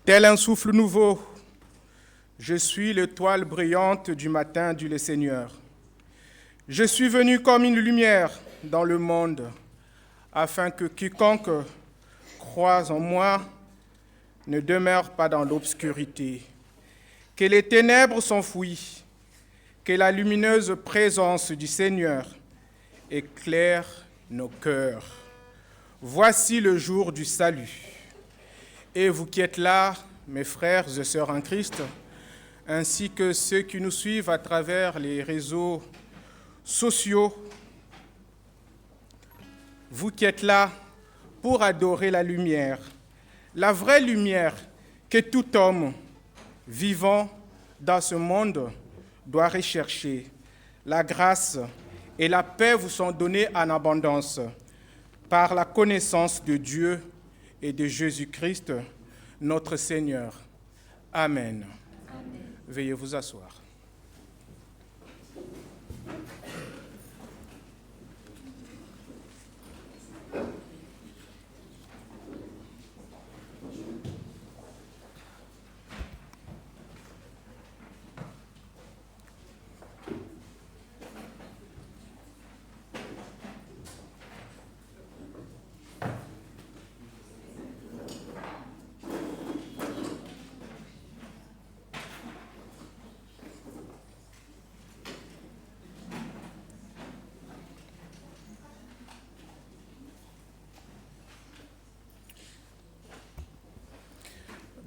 Tel un souffle nouveau, je suis l'étoile brillante du matin, dit le Seigneur. Je suis venu comme une lumière dans le monde, afin que quiconque croise en moi ne demeure pas dans l'obscurité. Que les ténèbres s'enfuient, que la lumineuse présence du Seigneur éclaire nos cœurs. Voici le jour du salut. Et vous qui êtes là, mes frères et sœurs en Christ, ainsi que ceux qui nous suivent à travers les réseaux sociaux, vous qui êtes là pour adorer la lumière, la vraie lumière que tout homme vivant dans ce monde doit rechercher. La grâce et la paix vous sont données en abondance par la connaissance de Dieu et de Jésus-Christ, notre Seigneur. Amen. Amen. Veuillez vous asseoir.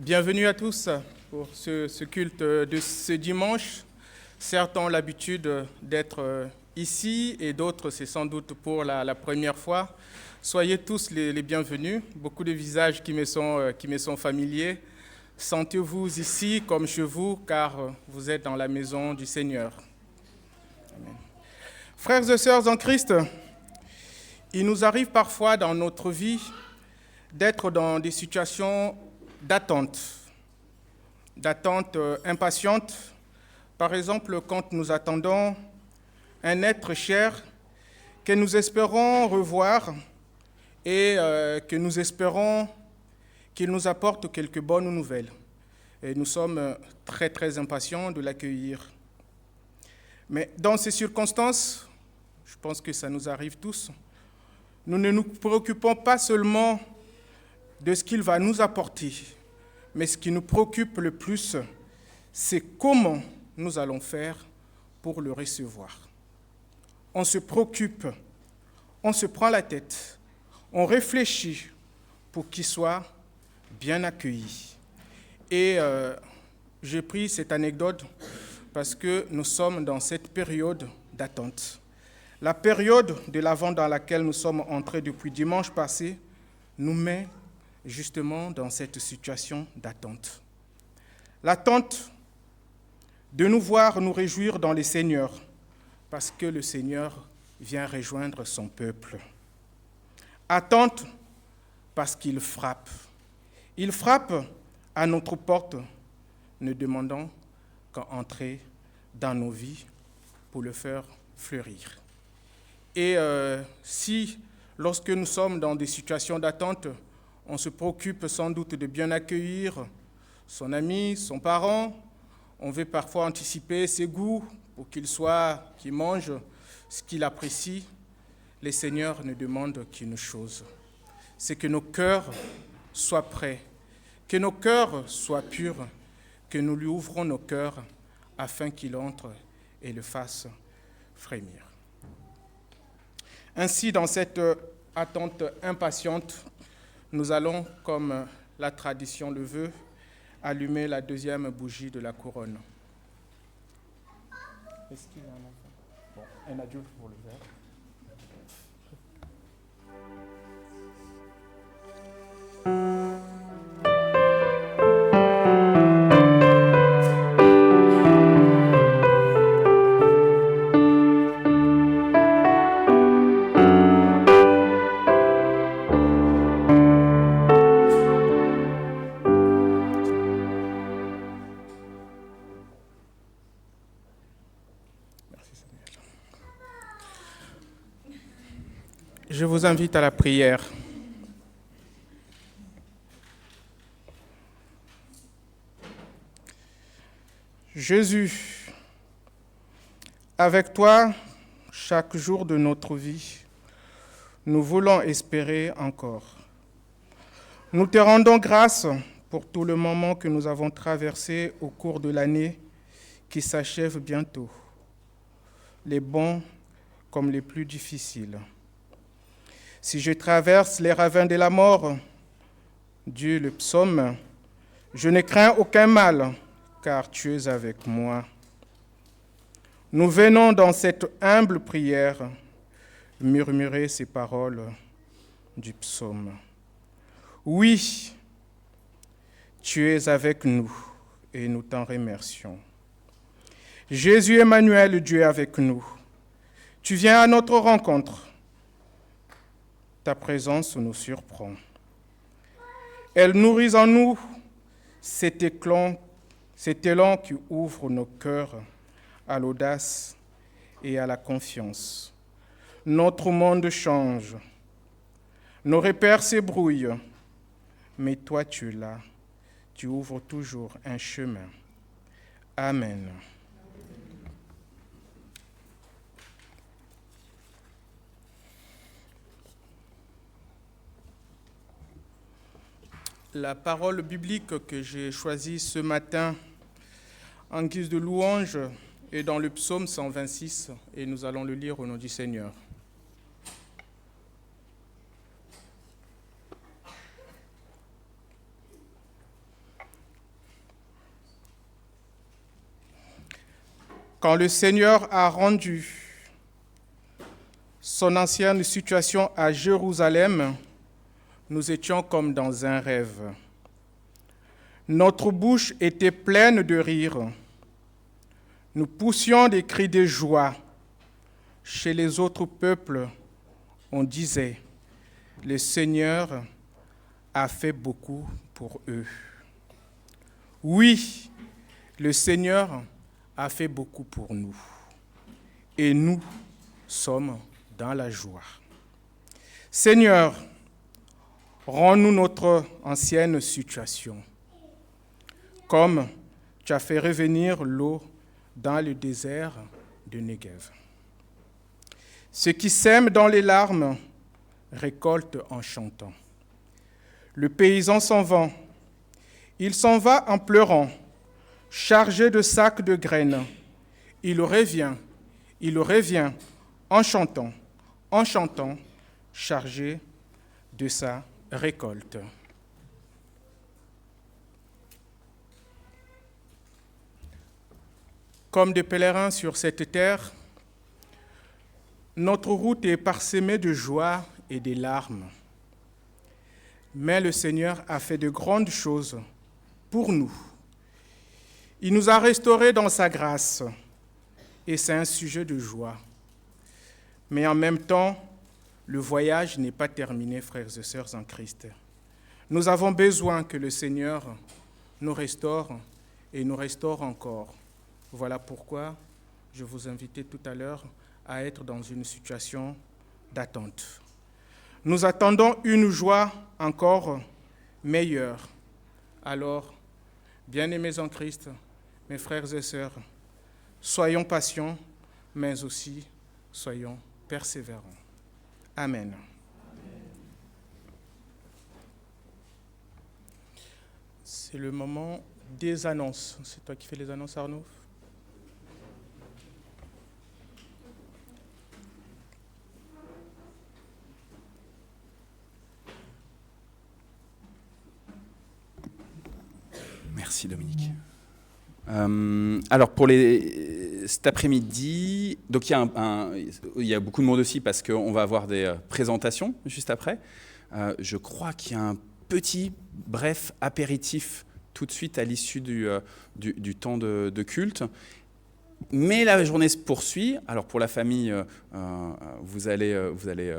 Bienvenue à tous pour ce culte de ce dimanche. Certains ont l'habitude d'être ici et d'autres, c'est sans doute pour la première fois. Soyez tous les bienvenus. Beaucoup de visages qui me sont familiers. Sentez-vous ici comme chez vous, car vous êtes dans la maison du Seigneur. Amen. Frères et sœurs en Christ, il nous arrive parfois dans notre vie d'être dans des situations d'attente impatiente. Par exemple, quand nous attendons un être cher que nous espérons revoir et que nous espérons qu'il nous apporte quelques bonnes nouvelles. Et nous sommes très, très impatients de l'accueillir. Mais dans ces circonstances, je pense que ça nous arrive tous, nous ne nous préoccupons pas seulement de ce qu'il va nous apporter, mais ce qui nous préoccupe le plus, c'est comment nous allons faire pour le recevoir. On se préoccupe, on se prend la tête, on réfléchit pour qu'il soit bien accueilli. Et j'ai pris cette anecdote parce que nous sommes dans cette période d'attente. La période de l'Avent dans laquelle nous sommes entrés depuis dimanche passé nous met justement dans cette situation d'attente. L'attente de nous voir nous réjouir dans le Seigneur, parce que le Seigneur vient rejoindre son peuple. Attente parce qu'il frappe. Il frappe à notre porte, ne demandant qu'à entrer dans nos vies pour le faire fleurir. Et si, lorsque nous sommes dans des situations d'attente, on se préoccupe sans doute de bien accueillir son ami, son parent. On veut parfois anticiper ses goûts pour qu'il mange ce qu'il apprécie. Le Seigneur ne demande qu'une chose, c'est que nos cœurs soient prêts, que nos cœurs soient purs, que nous lui ouvrons nos cœurs afin qu'il entre et le fasse frémir. Ainsi, dans cette attente impatiente, nous allons, comme la tradition le veut, allumer la deuxième bougie de la couronne. Est-ce qu'il y a un enfant? Bon, un adulte pour le verre. Je vous invite à la prière. Jésus, avec toi, chaque jour de notre vie, nous voulons espérer encore. Nous te rendons grâce pour tout le moment que nous avons traversé au cours de l'année qui s'achève bientôt, les bons comme les plus difficiles. Si je traverse les ravins de la mort, dit le psaume, je ne crains aucun mal, car tu es avec moi. Nous venons dans cette humble prière murmurer ces paroles du psaume. Oui, tu es avec nous et nous t'en remercions. Jésus Emmanuel, Dieu est avec nous. Tu viens à notre rencontre. Ta présence nous surprend. Elle nourrit en nous cet élan qui ouvre nos cœurs à l'audace et à la confiance. Notre monde change. Nos repères s'ébrouillent. Mais toi, tu es là. Tu ouvres toujours un chemin. Amen. La parole biblique que j'ai choisie ce matin en guise de louange est dans le psaume 126 et nous allons le lire au nom du Seigneur. Quand le Seigneur a rendu son ancienne situation à Jérusalem, nous étions comme dans un rêve. Notre bouche était pleine de rire. Nous poussions des cris de joie. Chez les autres peuples, on disait, le Seigneur a fait beaucoup pour eux. Oui, le Seigneur a fait beaucoup pour nous. Et nous sommes dans la joie. Seigneur, rends-nous notre ancienne situation, comme tu as fait revenir l'eau dans le désert de Negev. Ceux qui sèment dans les larmes récoltent en chantant. Le paysan s'en va. Il s'en va en pleurant, chargé de sacs de graines. Il revient en chantant, chargé de sa récolte. Comme des pèlerins sur cette terre, notre route est parsemée de joie et de larmes. Mais le Seigneur a fait de grandes choses pour nous. Il nous a restaurés dans sa grâce et c'est un sujet de joie. Mais en même temps, le voyage n'est pas terminé, frères et sœurs en Christ. Nous avons besoin que le Seigneur nous restaure et nous restaure encore. Voilà pourquoi je vous invitais tout à l'heure à être dans une situation d'attente. Nous attendons une joie encore meilleure. Alors, bien-aimés en Christ, mes frères et sœurs, soyons patients, mais aussi soyons persévérants. Amen. C'est le moment des annonces. C'est toi qui fais les annonces, Arnaud ? Merci Dominique. Alors pour cet après-midi, donc il y a beaucoup de monde aussi parce qu'on va avoir des présentations juste après. Je crois qu'il y a un petit bref apéritif tout de suite à l'issue du temps de culte. Mais la journée se poursuit. Alors pour la famille, vous allez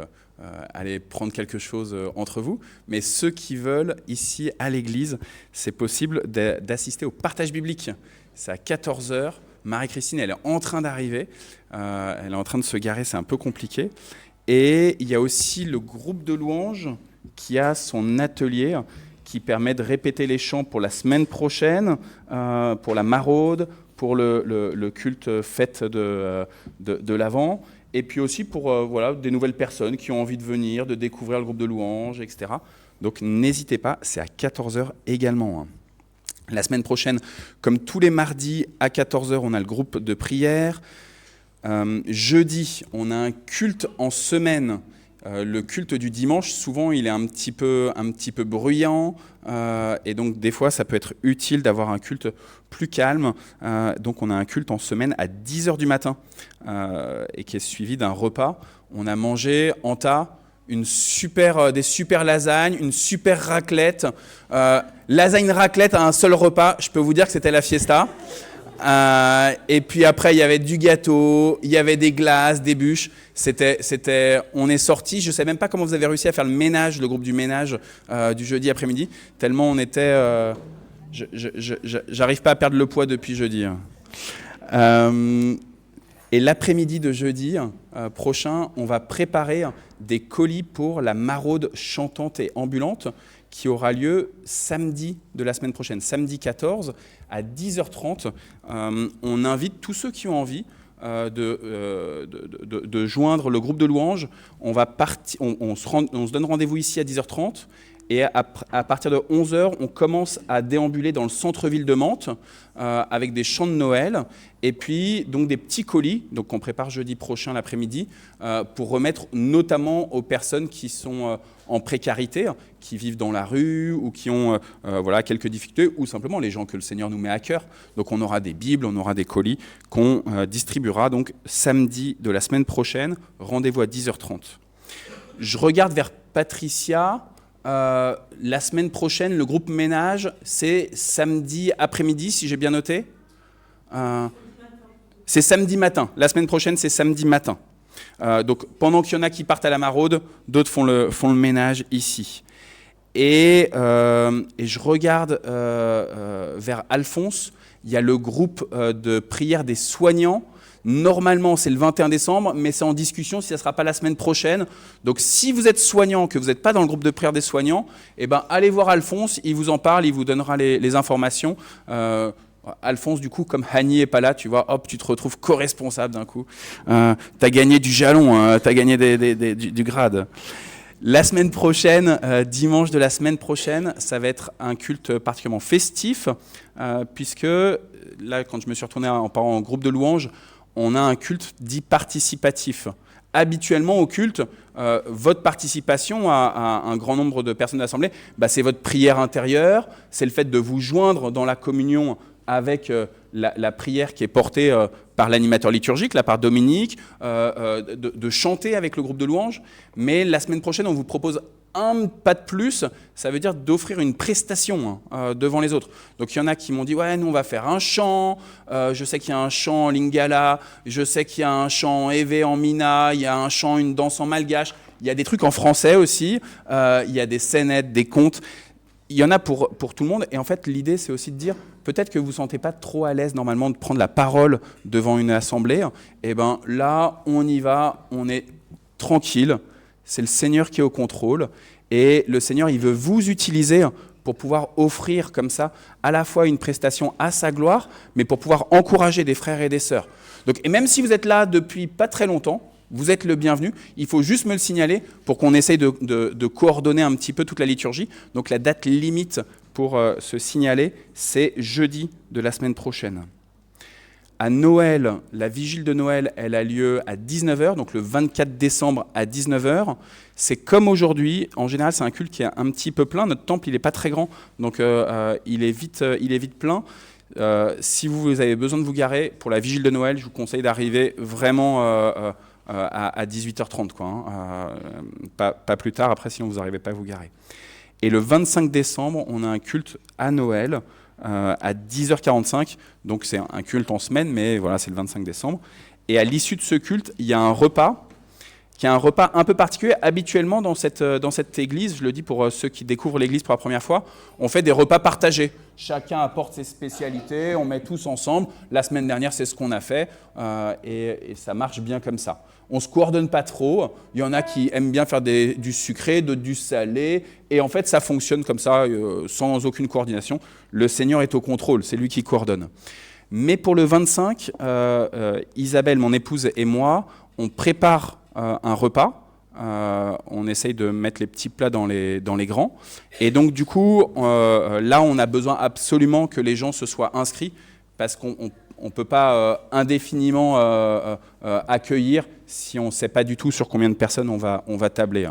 aller prendre quelque chose entre vous. Mais ceux qui veulent, ici à l'église, c'est possible d'assister au partage biblique. C'est à 14h. Marie-Christine, elle est en train d'arriver. Elle est en train de se garer, c'est un peu compliqué. Et il y a aussi le groupe de louanges qui a son atelier qui permet de répéter les chants pour la semaine prochaine, pour la maraude, pour le culte fête de l'Avent, et puis aussi pour voilà, des nouvelles personnes qui ont envie de venir, de découvrir le groupe de louanges, etc. Donc n'hésitez pas, c'est à 14h également. La semaine prochaine, comme tous les mardis, à 14h, on a le groupe de prière. Jeudi, on a un culte en semaine. Le culte du dimanche, souvent, il est un petit peu bruyant, et donc des fois, ça peut être utile d'avoir un culte plus calme. Donc on a un culte en semaine à 10h du matin, et qui est suivi d'un repas. On a mangé en tas des super lasagnes, une super raclette. Lasagne raclette à un seul repas, je peux vous dire que c'était la fiesta. Et puis après, il y avait du gâteau, il y avait des glaces, des bûches. On est sortis. Je ne sais même pas comment vous avez réussi à faire le groupe du ménage du jeudi après-midi, tellement on était... j'arrive pas à perdre le poids depuis jeudi. Et l'après-midi de jeudi prochain, on va préparer des colis pour la maraude chantante et ambulante qui aura lieu samedi de la semaine prochaine, samedi 14 à 10h30. On invite tous ceux qui ont envie de joindre le groupe de louanges. On se donne rendez-vous ici à 10h30. Et à partir de 11h, on commence à déambuler dans le centre-ville de Mantes avec des chants de Noël et puis donc des petits colis qu'on prépare jeudi prochain l'après-midi pour remettre notamment aux personnes qui sont en précarité, qui vivent dans la rue ou qui ont quelques difficultés ou simplement les gens que le Seigneur nous met à cœur. Donc on aura des Bibles, on aura des colis qu'on distribuera donc samedi de la semaine prochaine. Rendez-vous à 10h30. Je regarde vers Patricia. La semaine prochaine, le groupe ménage, c'est samedi après-midi, si j'ai bien noté. C'est samedi matin. La semaine prochaine, c'est samedi matin. Donc, pendant qu'il y en a qui partent à la maraude, d'autres font le ménage ici. Et je regarde vers Alphonse. Il y a le groupe de prière des soignants. Normalement, c'est le 21 décembre, mais c'est en discussion si ça ne sera pas la semaine prochaine. Donc, si vous êtes soignant, que vous n'êtes pas dans le groupe de prière des soignants, allez voir Alphonse, il vous en parle, il vous donnera les informations. Alphonse, du coup, comme Hani n'est pas là, tu vois, hop, tu te retrouves co-responsable d'un coup. Tu as gagné du jalon, tu as gagné du grade. La semaine prochaine, dimanche de la semaine prochaine, ça va être un culte particulièrement festif, puisque là, quand je me suis retourné en groupe de louanges, on a un culte dit participatif. Habituellement, au culte, votre participation à un grand nombre de personnes de l'Assemblée, c'est votre prière intérieure, c'est le fait de vous joindre dans la communion avec la prière qui est portée par l'animateur liturgique, là, par Dominique, de chanter avec le groupe de louanges. Mais la semaine prochaine, on vous propose un pas de plus, ça veut dire d'offrir une prestation devant les autres. Donc il y en a qui m'ont dit, ouais, nous on va faire un chant, je sais qu'il y a un chant en lingala, je sais qu'il y a un chant en évé en mina, il y a un chant, une danse en malgache, il y a des trucs en français aussi, il y a des scénettes, des contes, il y en a pour tout le monde. Et en fait, l'idée, c'est aussi de dire, peut-être que vous ne vous sentez pas trop à l'aise normalement de prendre la parole devant une assemblée, et là, on y va, on est tranquille. C'est le Seigneur qui est au contrôle et le Seigneur, il veut vous utiliser pour pouvoir offrir comme ça à la fois une prestation à sa gloire, mais pour pouvoir encourager des frères et des sœurs. Donc, et même si vous êtes là depuis pas très longtemps, vous êtes le bienvenu. Il faut juste me le signaler pour qu'on essaye de coordonner un petit peu toute la liturgie. Donc la date limite pour se signaler, c'est jeudi de la semaine prochaine. À Noël, la vigile de Noël, elle a lieu à 19h, donc le 24 décembre à 19h. C'est comme aujourd'hui, en général, c'est un culte qui est un petit peu plein. Notre temple, il n'est pas très grand, donc il est vite plein. Si vous avez besoin de vous garer, pour la vigile de Noël, je vous conseille d'arriver vraiment à 18h30, pas plus tard, après sinon vous n'arrivez pas à vous garer. Et le 25 décembre, on a un culte à Noël, à 10h45, donc c'est un culte en semaine, mais voilà, c'est le 25 décembre. Et à l'issue de ce culte, il y a un repas, qui est un repas un peu particulier. Habituellement, dans cette église, je le dis pour ceux qui découvrent l'église pour la première fois, on fait des repas partagés. Chacun apporte ses spécialités, on met tous ensemble. La semaine dernière, c'est ce qu'on a fait, et ça marche bien comme ça. On ne se coordonne pas trop. Il y en a qui aiment bien faire du sucré, d'autres du salé. Et en fait, ça fonctionne comme ça, sans aucune coordination. Le Seigneur est au contrôle, c'est lui qui coordonne. Mais pour le 25, Isabelle, mon épouse et moi, on prépare un repas. On essaye de mettre les petits plats dans les grands. Et donc, du coup, là, on a besoin absolument que les gens se soient inscrits parce qu'on ne peut pas indéfiniment accueillir si on ne sait pas du tout sur combien de personnes on va tabler.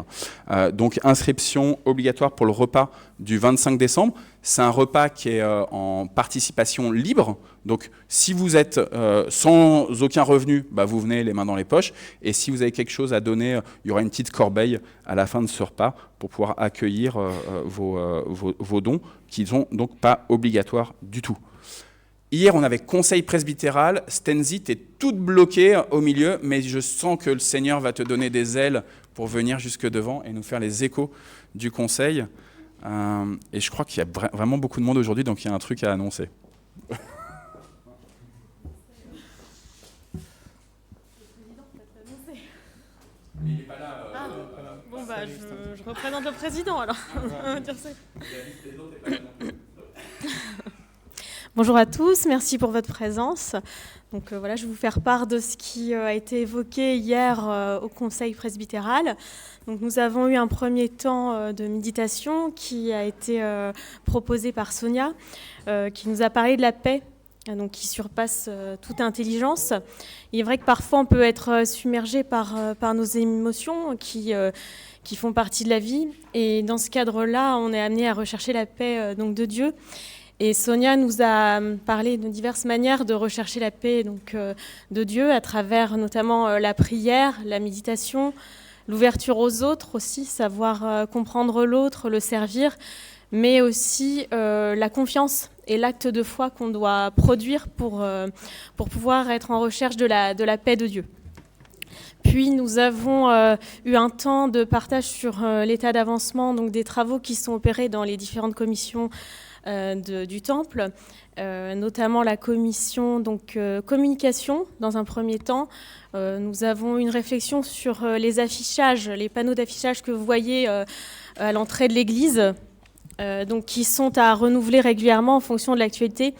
Donc, inscription obligatoire pour le repas du 25 décembre. C'est un repas qui est en participation libre. Donc, si vous êtes sans aucun revenu, bah, vous venez les mains dans les poches. Et si vous avez quelque chose à donner, il y aura une petite corbeille à la fin de ce repas pour pouvoir accueillir vos dons qui ne sont donc pas obligatoires du tout. Hier, on avait conseil presbytéral. Stenzi, tu es toute bloquée au milieu, mais je sens que le Seigneur va te donner des ailes pour venir jusque devant et nous faire les échos du conseil. Et je crois qu'il y a vraiment beaucoup de monde aujourd'hui, donc il y a un truc à annoncer. Il n'est pas là. Bon, bah, je représente le président alors. Bonjour à tous, merci pour votre présence. Donc voilà, je vais vous faire part de ce qui a été évoqué hier au Conseil presbytéral. Donc nous avons eu un premier temps de méditation qui a été proposé par Sonia, qui nous a parlé de la paix, donc qui surpasse toute intelligence. Il est vrai que parfois on peut être submergé par nos émotions qui font partie de la vie. Et dans ce cadre-là, on est amené à rechercher la paix donc de Dieu. Et Sonia nous a parlé de diverses manières de rechercher la paix donc, de Dieu à travers notamment la prière, la méditation, l'ouverture aux autres aussi, savoir comprendre l'autre, le servir, mais aussi la confiance et l'acte de foi qu'on doit produire pour pouvoir être en recherche de la paix de Dieu. Puis nous avons eu un temps de partage sur l'état d'avancement donc des travaux qui sont opérés dans les différentes commissions du temple, notamment la commission donc, communication dans un premier temps. Nous avons une réflexion sur les affichages, les panneaux d'affichage que vous voyez à l'entrée de l'église, donc, qui sont à renouveler régulièrement en fonction de l'actualité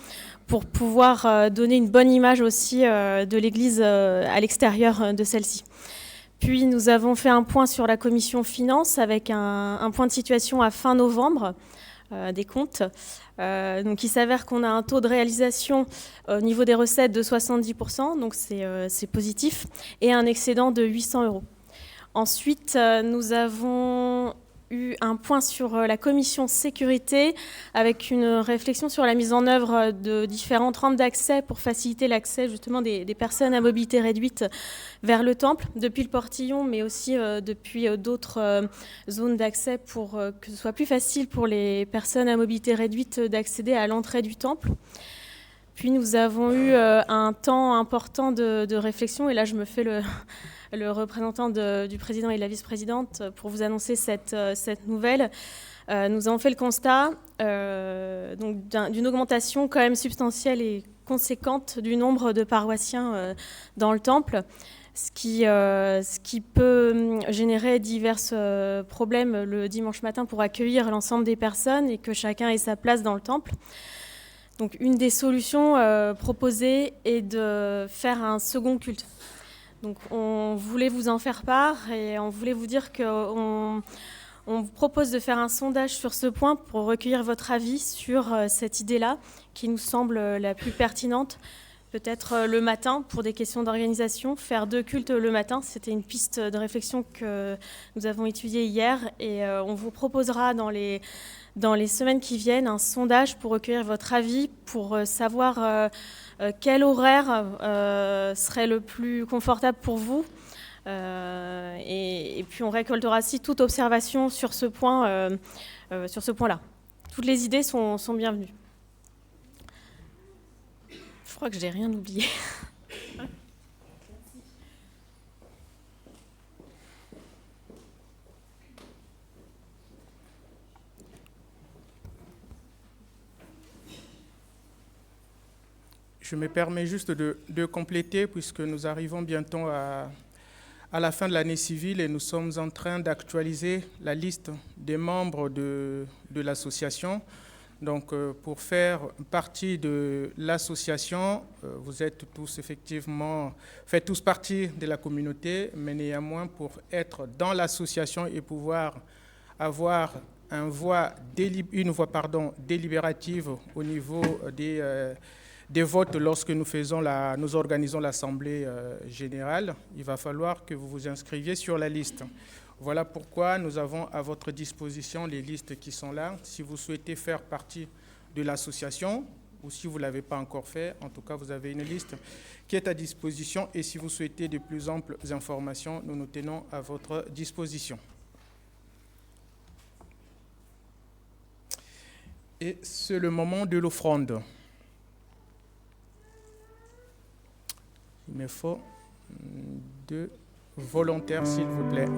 pour pouvoir donner une bonne image aussi de l'église à l'extérieur de celle-ci. Puis nous avons fait un point sur la commission finance avec un point de situation à fin novembre des comptes. Donc il s'avère qu'on a un taux de réalisation au niveau des recettes de 70%, donc c'est positif, et un excédent de 800 €. Ensuite, nous avons eu un point sur la commission sécurité avec une réflexion sur la mise en œuvre de différentes rampes d'accès pour faciliter l'accès justement des personnes à mobilité réduite vers le temple, depuis le portillon, mais aussi depuis d'autres zones d'accès pour que ce soit plus facile pour les personnes à mobilité réduite d'accéder à l'entrée du temple. Puis nous avons eu un temps important de réflexion, et là je me fais le représentant du président et de la vice-présidente pour vous annoncer cette nouvelle. Nous avons fait le constat donc d'une augmentation quand même substantielle et conséquente du nombre de paroissiens dans le temple, ce qui peut générer divers problèmes le dimanche matin pour accueillir l'ensemble des personnes et que chacun ait sa place dans le temple. Donc une des solutions proposées est de faire un second culte. Donc on voulait vous en faire part et on voulait vous dire qu'on vous propose de faire un sondage sur ce point pour recueillir votre avis sur cette idée-là qui nous semble la plus pertinente. Peut-être le matin pour des questions d'organisation, faire 2 cultes le matin, c'était une piste de réflexion que nous avons étudiée hier et on vous proposera dans les semaines qui viennent un sondage pour recueillir votre avis, pour savoir quel horaire serait le plus confortable pour vous. Et puis on récoltera aussi toute observation sur ce point, sur ce point-là. Toutes les idées sont bienvenues. Je crois que je n'ai rien oublié. Je me permets juste de compléter, puisque nous arrivons bientôt à la fin de l'année civile et nous sommes en train d'actualiser la liste des membres de l'association. Donc, pour faire partie de l'association, vous êtes tous effectivement, faites tous partie de la communauté, mais néanmoins, pour être dans l'association et pouvoir avoir une voix délibérative au niveau des votes lorsque nous organisons l'Assemblée générale, il va falloir que vous vous inscriviez sur la liste. Voilà pourquoi nous avons à votre disposition les listes qui sont là. Si vous souhaitez faire partie de l'association, ou si vous ne l'avez pas encore fait, en tout cas, vous avez une liste qui est à disposition. Et si vous souhaitez de plus amples informations, nous nous tenons à votre disposition. Et c'est le moment de l'offrande. Il me faut 2 volontaires, s'il vous plaît.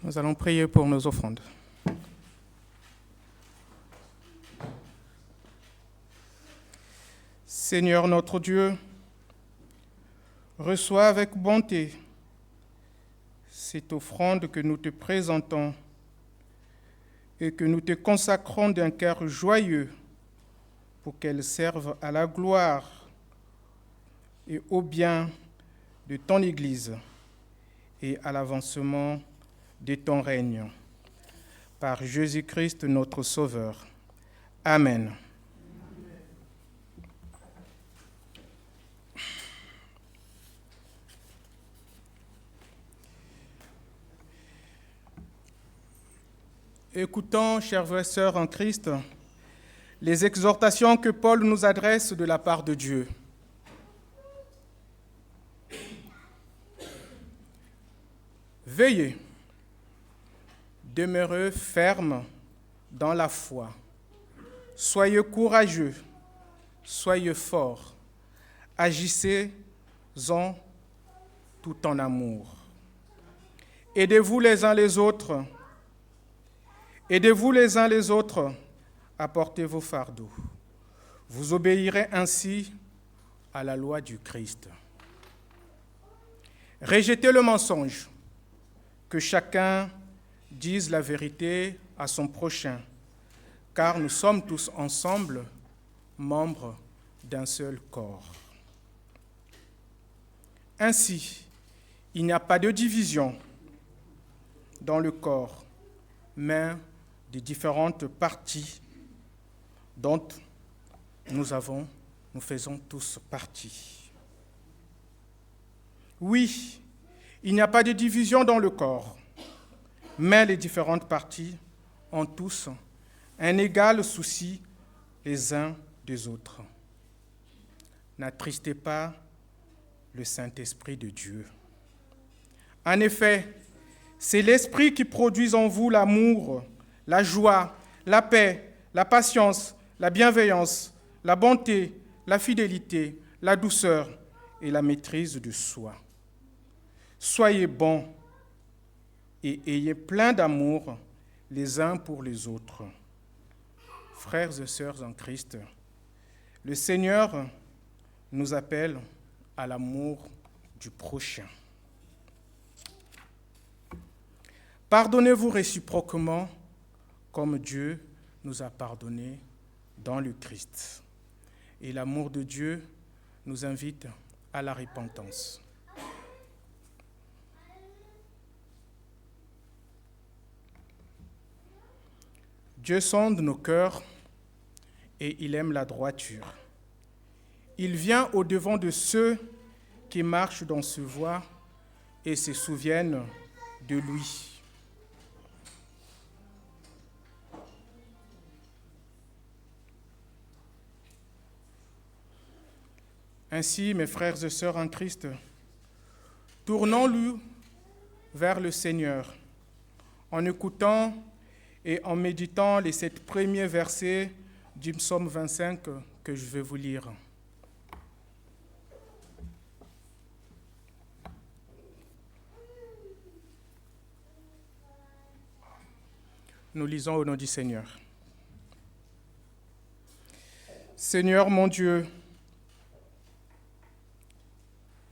Nous allons prier pour nos offrandes. Seigneur notre Dieu, reçois avec bonté cette offrande que nous te présentons et que nous te consacrons d'un cœur joyeux pour qu'elle serve à la gloire et au bien de ton Église et à l'avancement de ton règne. Par Jésus-Christ notre Sauveur. Amen. Écoutons, chers frères et sœurs en Christ, les exhortations que Paul nous adresse de la part de Dieu. Veillez, demeurez fermes dans la foi. Soyez courageux, soyez forts. Agissez-en tout en amour. Aidez-vous les uns les autres. Aidez-vous les uns les autres à porter vos fardeaux. Vous obéirez ainsi à la loi du Christ. Rejetez le mensonge, que chacun dise la vérité à son prochain, car nous sommes tous ensemble membres d'un seul corps. Ainsi, il n'y a pas de division dans le corps, mais des différentes parties dont nous faisons tous partie. Oui, il n'y a pas de division dans le corps, mais les différentes parties ont tous un égal souci les uns des autres. N'attristez pas le Saint-Esprit de Dieu. En effet, c'est l'Esprit qui produit en vous l'amour, la joie, la paix, la patience, la bienveillance, la bonté, la fidélité, la douceur et la maîtrise de soi. Soyez bons et ayez plein d'amour les uns pour les autres. Frères et sœurs en Christ, le Seigneur nous appelle à l'amour du prochain. Pardonnez-vous réciproquement comme Dieu nous a pardonné dans le Christ. Et l'amour de Dieu nous invite à la repentance. Dieu sonde nos cœurs et il aime la droiture. Il vient au-devant de ceux qui marchent dans ses voies et se souviennent de lui. Ainsi, mes frères et sœurs en Christ, tournons-nous vers le Seigneur en écoutant et en méditant les 7 premiers versets du psaume 25 que je vais vous lire. Nous lisons au nom du Seigneur. Seigneur mon Dieu,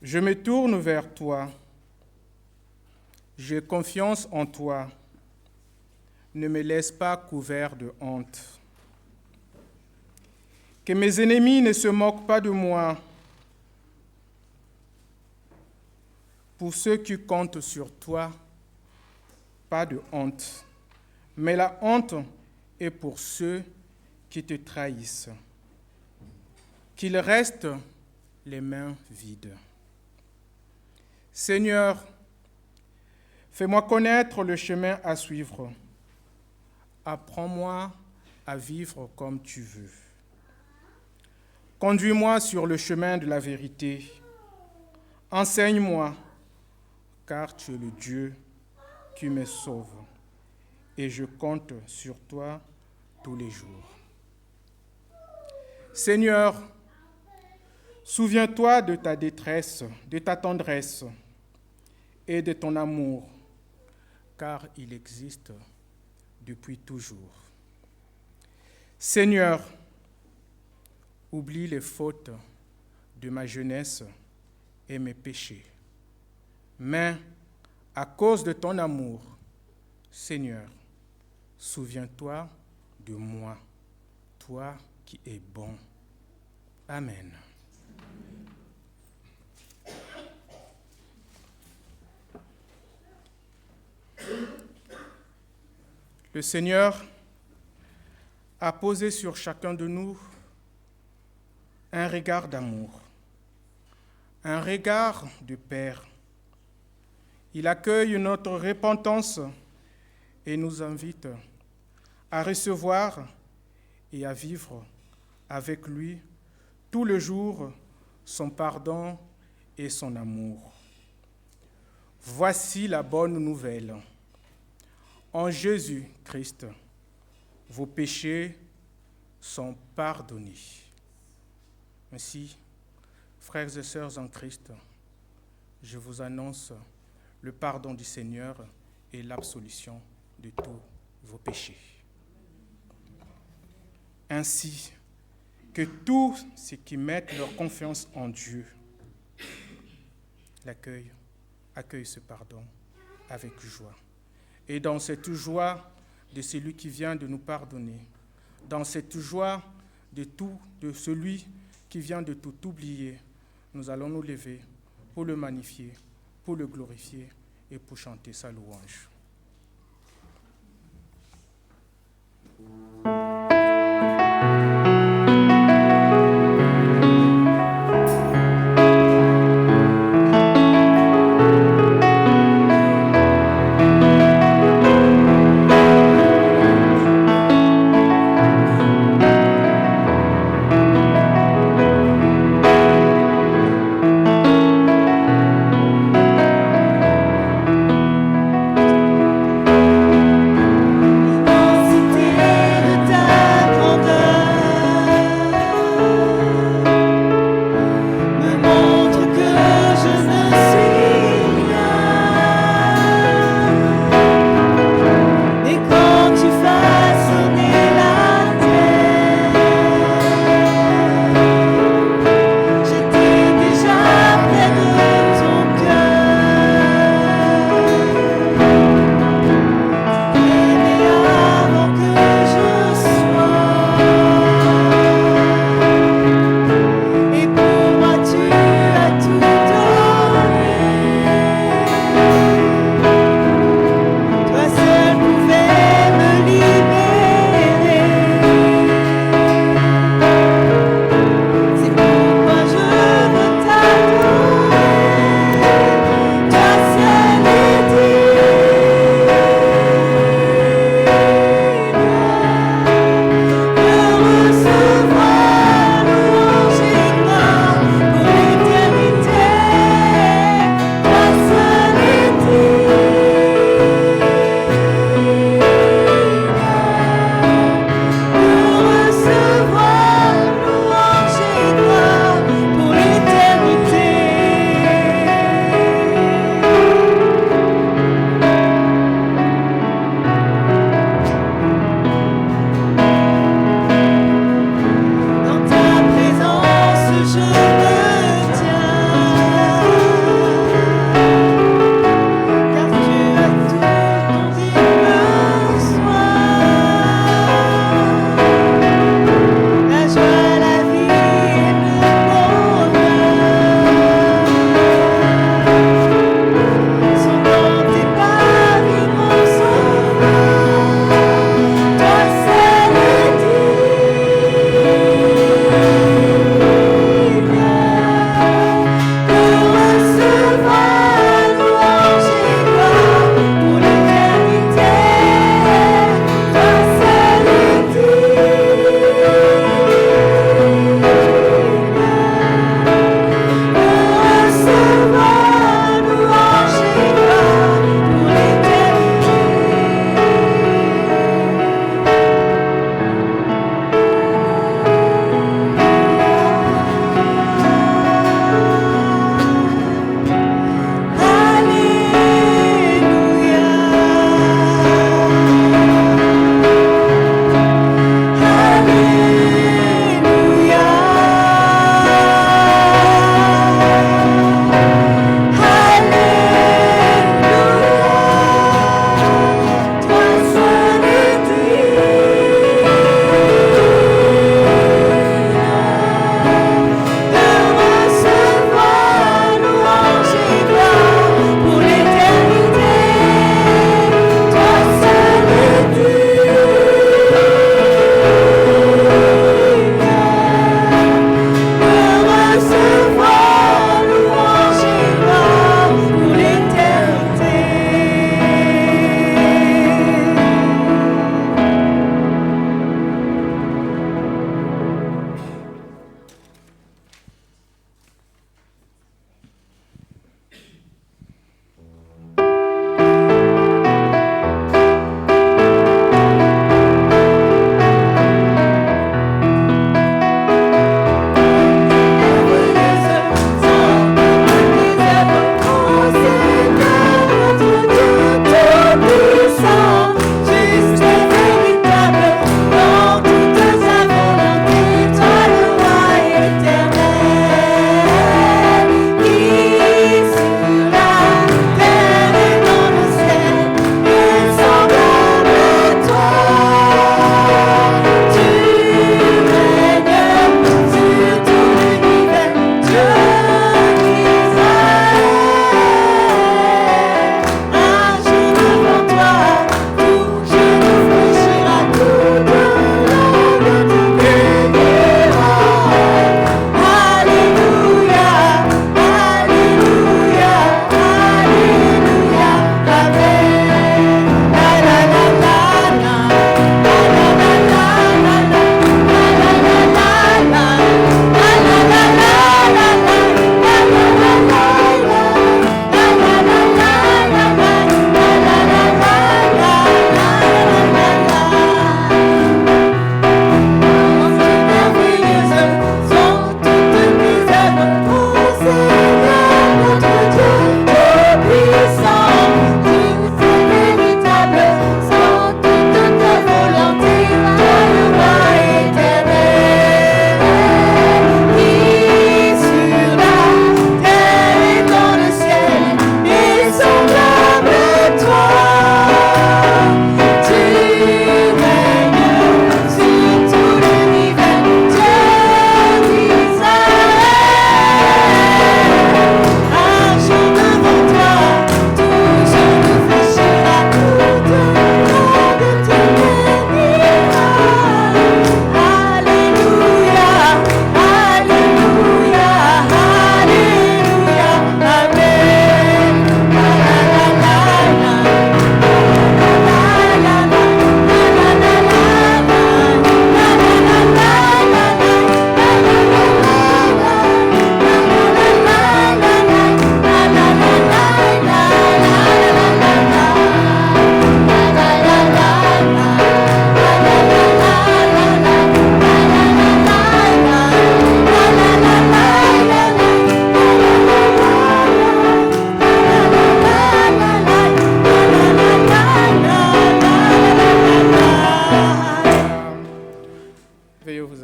je me tourne vers toi. J'ai confiance en toi. Ne me laisse pas couvert de honte. Que mes ennemis ne se moquent pas de moi. Pour ceux qui comptent sur toi, pas de honte. Mais la honte est pour ceux qui te trahissent. Qu'ils restent les mains vides. Seigneur, fais-moi connaître le chemin à suivre. Apprends-moi à vivre comme tu veux. Conduis-moi sur le chemin de la vérité. Enseigne-moi, car tu es le Dieu qui me sauve. Et je compte sur toi tous les jours. Seigneur, souviens-toi de ta détresse, de ta tendresse et de ton amour, car il existe depuis toujours. Seigneur, oublie les fautes de ma jeunesse et mes péchés. Mais à cause de ton amour, Seigneur, souviens-toi de moi, toi qui es bon. Amen. Le Seigneur a posé sur chacun de nous un regard d'amour, un regard de Père. Il accueille notre repentance et nous invite à recevoir et à vivre avec lui tout le jour son pardon et son amour. Voici la bonne nouvelle. En Jésus-Christ, vos péchés sont pardonnés. Ainsi, frères et sœurs en Christ, je vous annonce le pardon du Seigneur et l'absolution de tous vos péchés. Ainsi que tous ceux qui mettent leur confiance en Dieu accueillent ce pardon avec joie. Et dans cette joie de celui qui vient de nous pardonner, dans cette joie de celui qui vient de tout oublier, nous allons nous lever pour le magnifier, pour le glorifier et pour chanter sa louange. Immensité de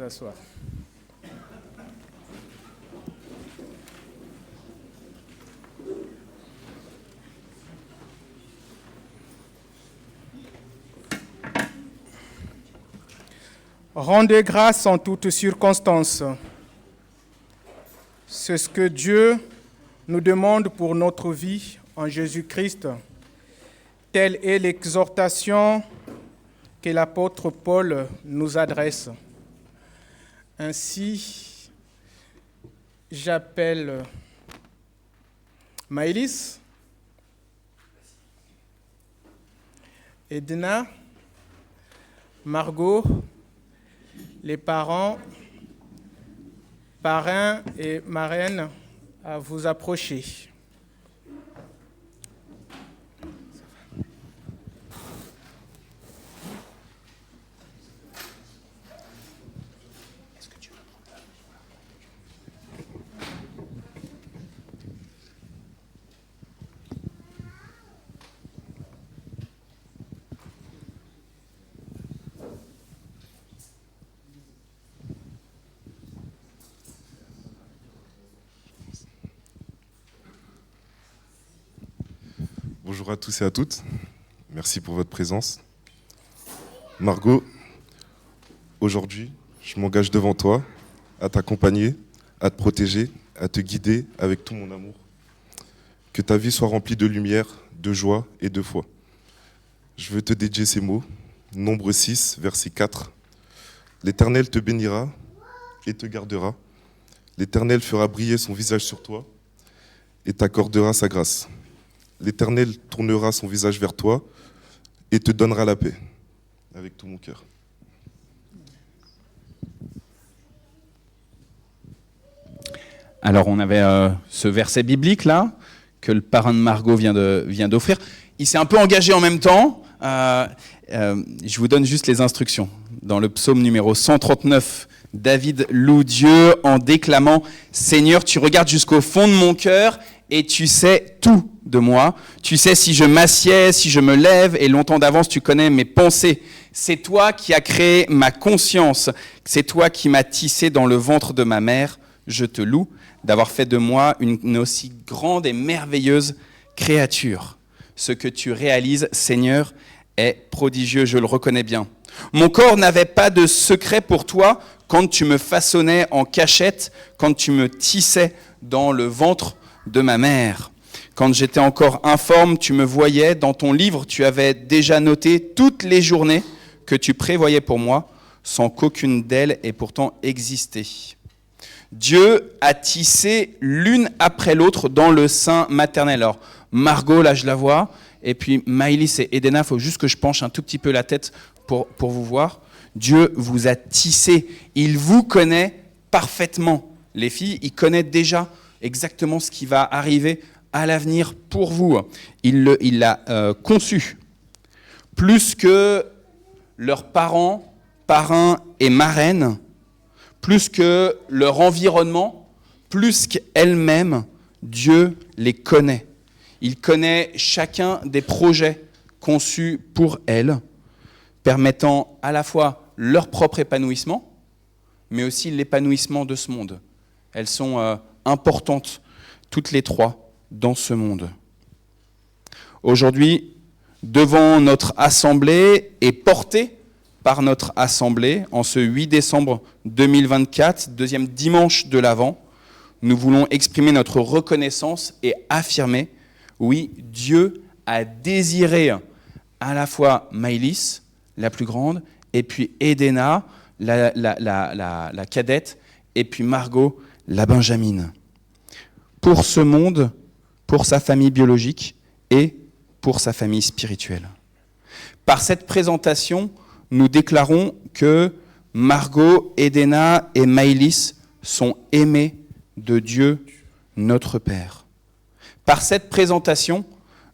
s'asseoir. Rendez grâce en toutes circonstances. C'est ce que Dieu nous demande pour notre vie en Jésus-Christ. Telle est l'exhortation que l'apôtre Paul nous adresse. Ainsi, j'appelle Maëlys, Edna, Margot, les parents, parrains et marraines à vous approcher. Bonjour à tous et à toutes, merci pour votre présence. Margot, aujourd'hui, je m'engage devant toi à t'accompagner, à te protéger, à te guider avec tout mon amour. Que ta vie soit remplie de lumière, de joie et de foi. Je veux te dédier ces mots, Nombre 6, verset 4. L'Éternel te bénira et te gardera. L'Éternel fera briller son visage sur toi et t'accordera sa grâce. L'Éternel tournera son visage vers toi et te donnera la paix, avec tout mon cœur. Alors on avait ce verset biblique là, que le parrain de Margot vient d'offrir. Il s'est un peu engagé en même temps. Je vous donne juste les instructions. Dans le psaume numéro 139, David loue Dieu en déclamant « Seigneur, tu regardes jusqu'au fond de mon cœur et tu sais tout de moi. Tu sais si je m'assieds, si je me lève, et longtemps d'avance tu connais mes pensées. C'est toi qui as créé ma conscience. C'est toi qui m'as tissé dans le ventre de ma mère. Je te loue d'avoir fait de moi une aussi grande et merveilleuse créature. Ce que tu réalises, Seigneur, est prodigieux, je le reconnais bien. Mon corps n'avait pas de secret pour toi quand tu me façonnais en cachette, quand tu me tissais dans le ventre de ma mère. Quand j'étais encore informe, tu me voyais. Dans ton livre, tu avais déjà noté toutes les journées que tu prévoyais pour moi, sans qu'aucune d'elles ait pourtant existé. Dieu a tissé l'une après l'autre dans le sein maternel. Alors, Margot, là, je la vois. Et puis, Maëlys et Edna, il faut juste que je penche un tout petit peu la tête pour vous voir. Dieu vous a tissé. Il vous connaît parfaitement. Les filles, il connaît déjà exactement ce qui va arriver à l'avenir pour vous. Il l'a conçu. Plus que leurs parents, parrains et marraines, plus que leur environnement, plus qu'elles-mêmes, Dieu les connaît. Il connaît chacun des projets conçus pour elles, permettant à la fois leur propre épanouissement, mais aussi l'épanouissement de ce monde. Elles sont importantes, toutes les trois, dans ce monde. Aujourd'hui, devant notre assemblée et portée par notre assemblée, en ce 8 décembre 2024, deuxième dimanche de l'Avent, nous voulons exprimer notre reconnaissance et affirmer, oui, Dieu a désiré à la fois Maëlys, la plus grande, et puis Edna, la cadette, et puis Margot, la benjamine. Pour ce monde, pour sa famille biologique et pour sa famille spirituelle. Par cette présentation, nous déclarons que Margot, Edna et Maëlys sont aimés de Dieu, notre Père. Par cette présentation,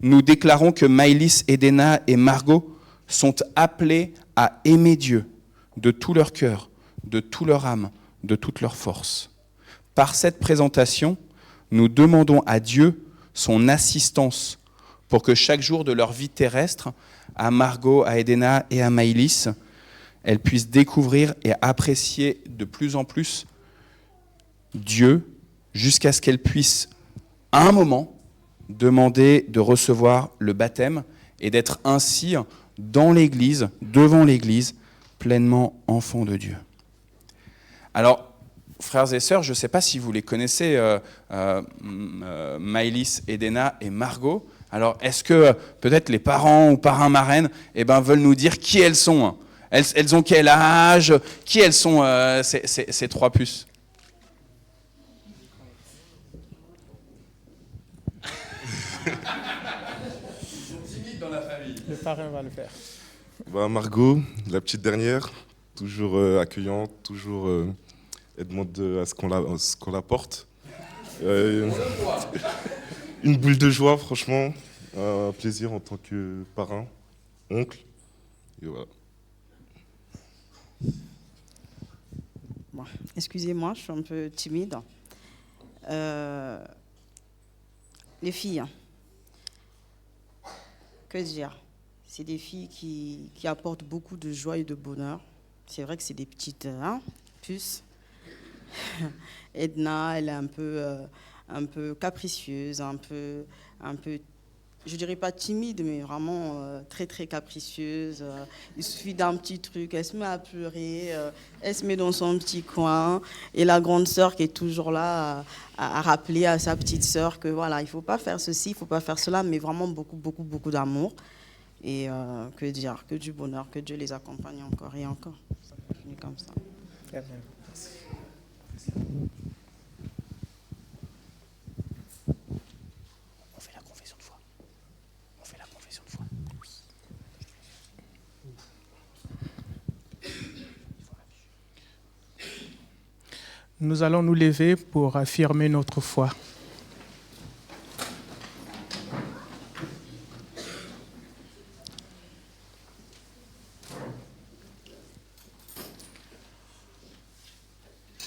nous déclarons que Maëlys, Edna et Margot sont appelés à aimer Dieu de tout leur cœur, de toute leur âme, de toute leur force. Par cette présentation, nous demandons à Dieu son assistance pour que chaque jour de leur vie terrestre, à Margot, à Edna et à Maëlys, elle puisse découvrir et apprécier de plus en plus Dieu, jusqu'à ce qu'elle puisse, à un moment, demander de recevoir le baptême et d'être ainsi dans l'Église, devant l'Église, pleinement enfant de Dieu. Alors, frères et sœurs, je ne sais pas si vous les connaissez, Maëlys, Edena et Margot. Alors, est-ce que peut-être les parents ou parrains marraines veulent nous dire qui elles sont? Elles ont quel âge? Qui elles sont, ces trois puces? Le parrain va le faire. Margot, la petite dernière, toujours accueillante, toujours elle demande à ce qu'on la porte. Une boule de joie, franchement, un plaisir en tant que parrain, oncle, et voilà. Bon, excusez-moi, je suis un peu timide. Les filles, que dire? C'est des filles qui apportent beaucoup de joie et de bonheur. C'est vrai que c'est des petites puces. Edna, elle est un peu capricieuse, un peu, je dirais pas timide, mais vraiment très très capricieuse. Il suffit d'un petit truc, elle se met à pleurer, elle se met dans son petit coin. Et la grande sœur qui est toujours là à rappeler à sa petite sœur que voilà, il faut pas faire ceci, il faut pas faire cela, mais vraiment beaucoup beaucoup beaucoup d'amour. Et que dire, que du bonheur, que Dieu les accompagne encore et encore. Ça continue comme ça. Amen. On fait la confession de foi. On fait la confession de foi. Oui. Nous allons nous lever pour affirmer notre foi.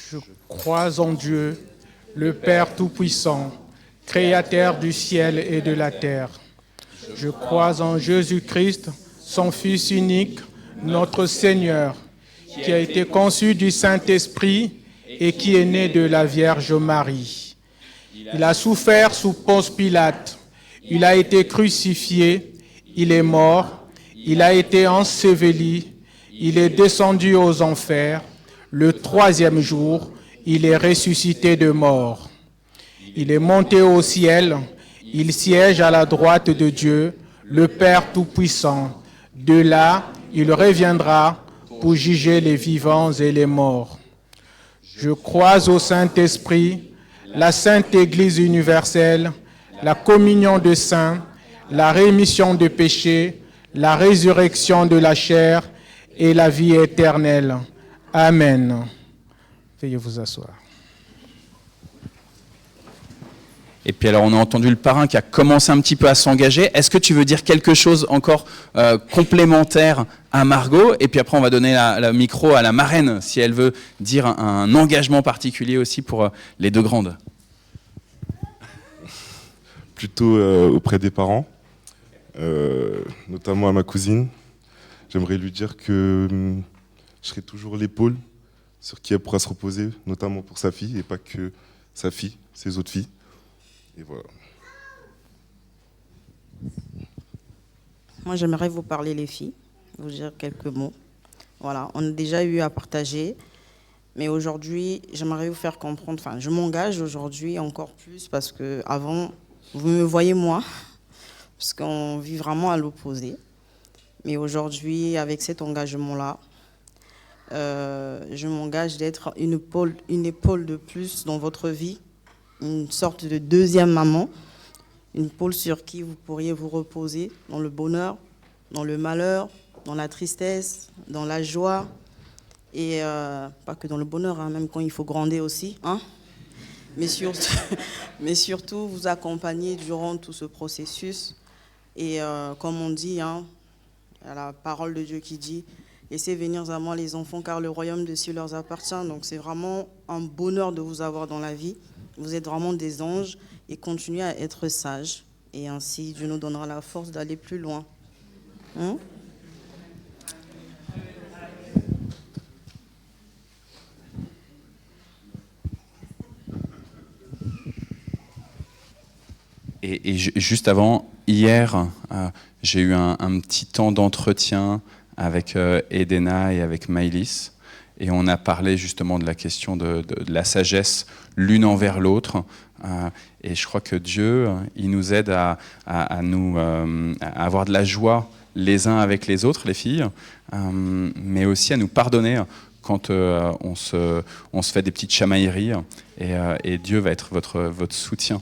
Je crois en Dieu, le Père Tout-Puissant, Créateur du ciel et de la terre. Je crois en Jésus-Christ, son Fils unique, notre Seigneur, qui a été conçu du Saint-Esprit et qui est né de la Vierge Marie. Il a souffert sous Ponce Pilate, il a été crucifié, il est mort, il a été enseveli, il est descendu aux enfers. Le troisième jour, il est ressuscité de mort. Il est monté au ciel, il siège à la droite de Dieu, le Père Tout-Puissant. De là, il reviendra pour juger les vivants et les morts. Je crois au Saint-Esprit, la Sainte Église universelle, la communion des saints, la rémission des péchés, la résurrection de la chair et la vie éternelle. Amen. Veuillez vous asseoir. Et puis alors on a entendu le parrain qui a commencé un petit peu à s'engager. Est-ce que tu veux dire quelque chose encore complémentaire à Margot? Et puis après on va donner le micro à la marraine si elle veut dire un engagement particulier aussi pour les deux grandes. Plutôt auprès des parents, notamment à ma cousine. J'aimerais lui dire que je serai toujours l'épaule sur qui elle pourra se reposer, notamment pour sa fille, et pas que sa fille, ses autres filles. Et voilà. Moi, j'aimerais vous parler, les filles, vous dire quelques mots. Voilà, on a déjà eu à partager, mais aujourd'hui, j'aimerais vous faire comprendre, enfin, je m'engage aujourd'hui encore plus, parce qu'avant, vous me voyez moi, parce qu'on vit vraiment à l'opposé. Mais aujourd'hui, avec cet engagement-là, je m'engage d'être une épaule de plus dans votre vie, une sorte de deuxième maman, une épaule sur qui vous pourriez vous reposer dans le bonheur, dans le malheur, dans la tristesse, dans la joie, et pas que dans le bonheur, hein, même quand il faut gronder aussi, hein, mais surtout vous accompagner durant tout ce processus. Et comme on dit, hein, il y a la parole de Dieu qui dit « Laissez venir à moi les enfants, car le royaume de Dieu leur appartient ». Donc c'est vraiment un bonheur de vous avoir dans la vie. Vous êtes vraiment des anges et continuez à être sages. Et ainsi, Dieu nous donnera la force d'aller plus loin. Hein? juste avant, hier, j'ai eu un petit temps d'entretien avec Edena et avec Maëlys, et on a parlé justement de la question de la sagesse l'une envers l'autre. Et je crois que Dieu, il nous aide à avoir de la joie les uns avec les autres, les filles, mais aussi à nous pardonner quand on se fait des petites chamailleries. Et Dieu va être votre soutien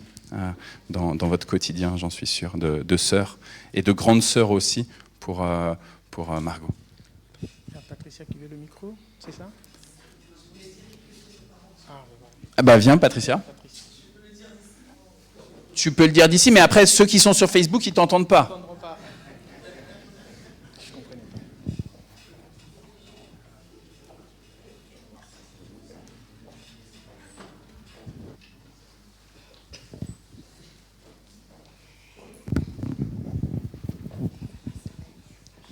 dans votre quotidien, j'en suis sûr, de sœurs et de grandes sœurs aussi pour Margot. Il y a Patricia qui veut le micro, c'est ça? Ah bah viens Patricia. Tu peux le dire d'ici, mais après ceux qui sont sur Facebook, ils t'entendent pas.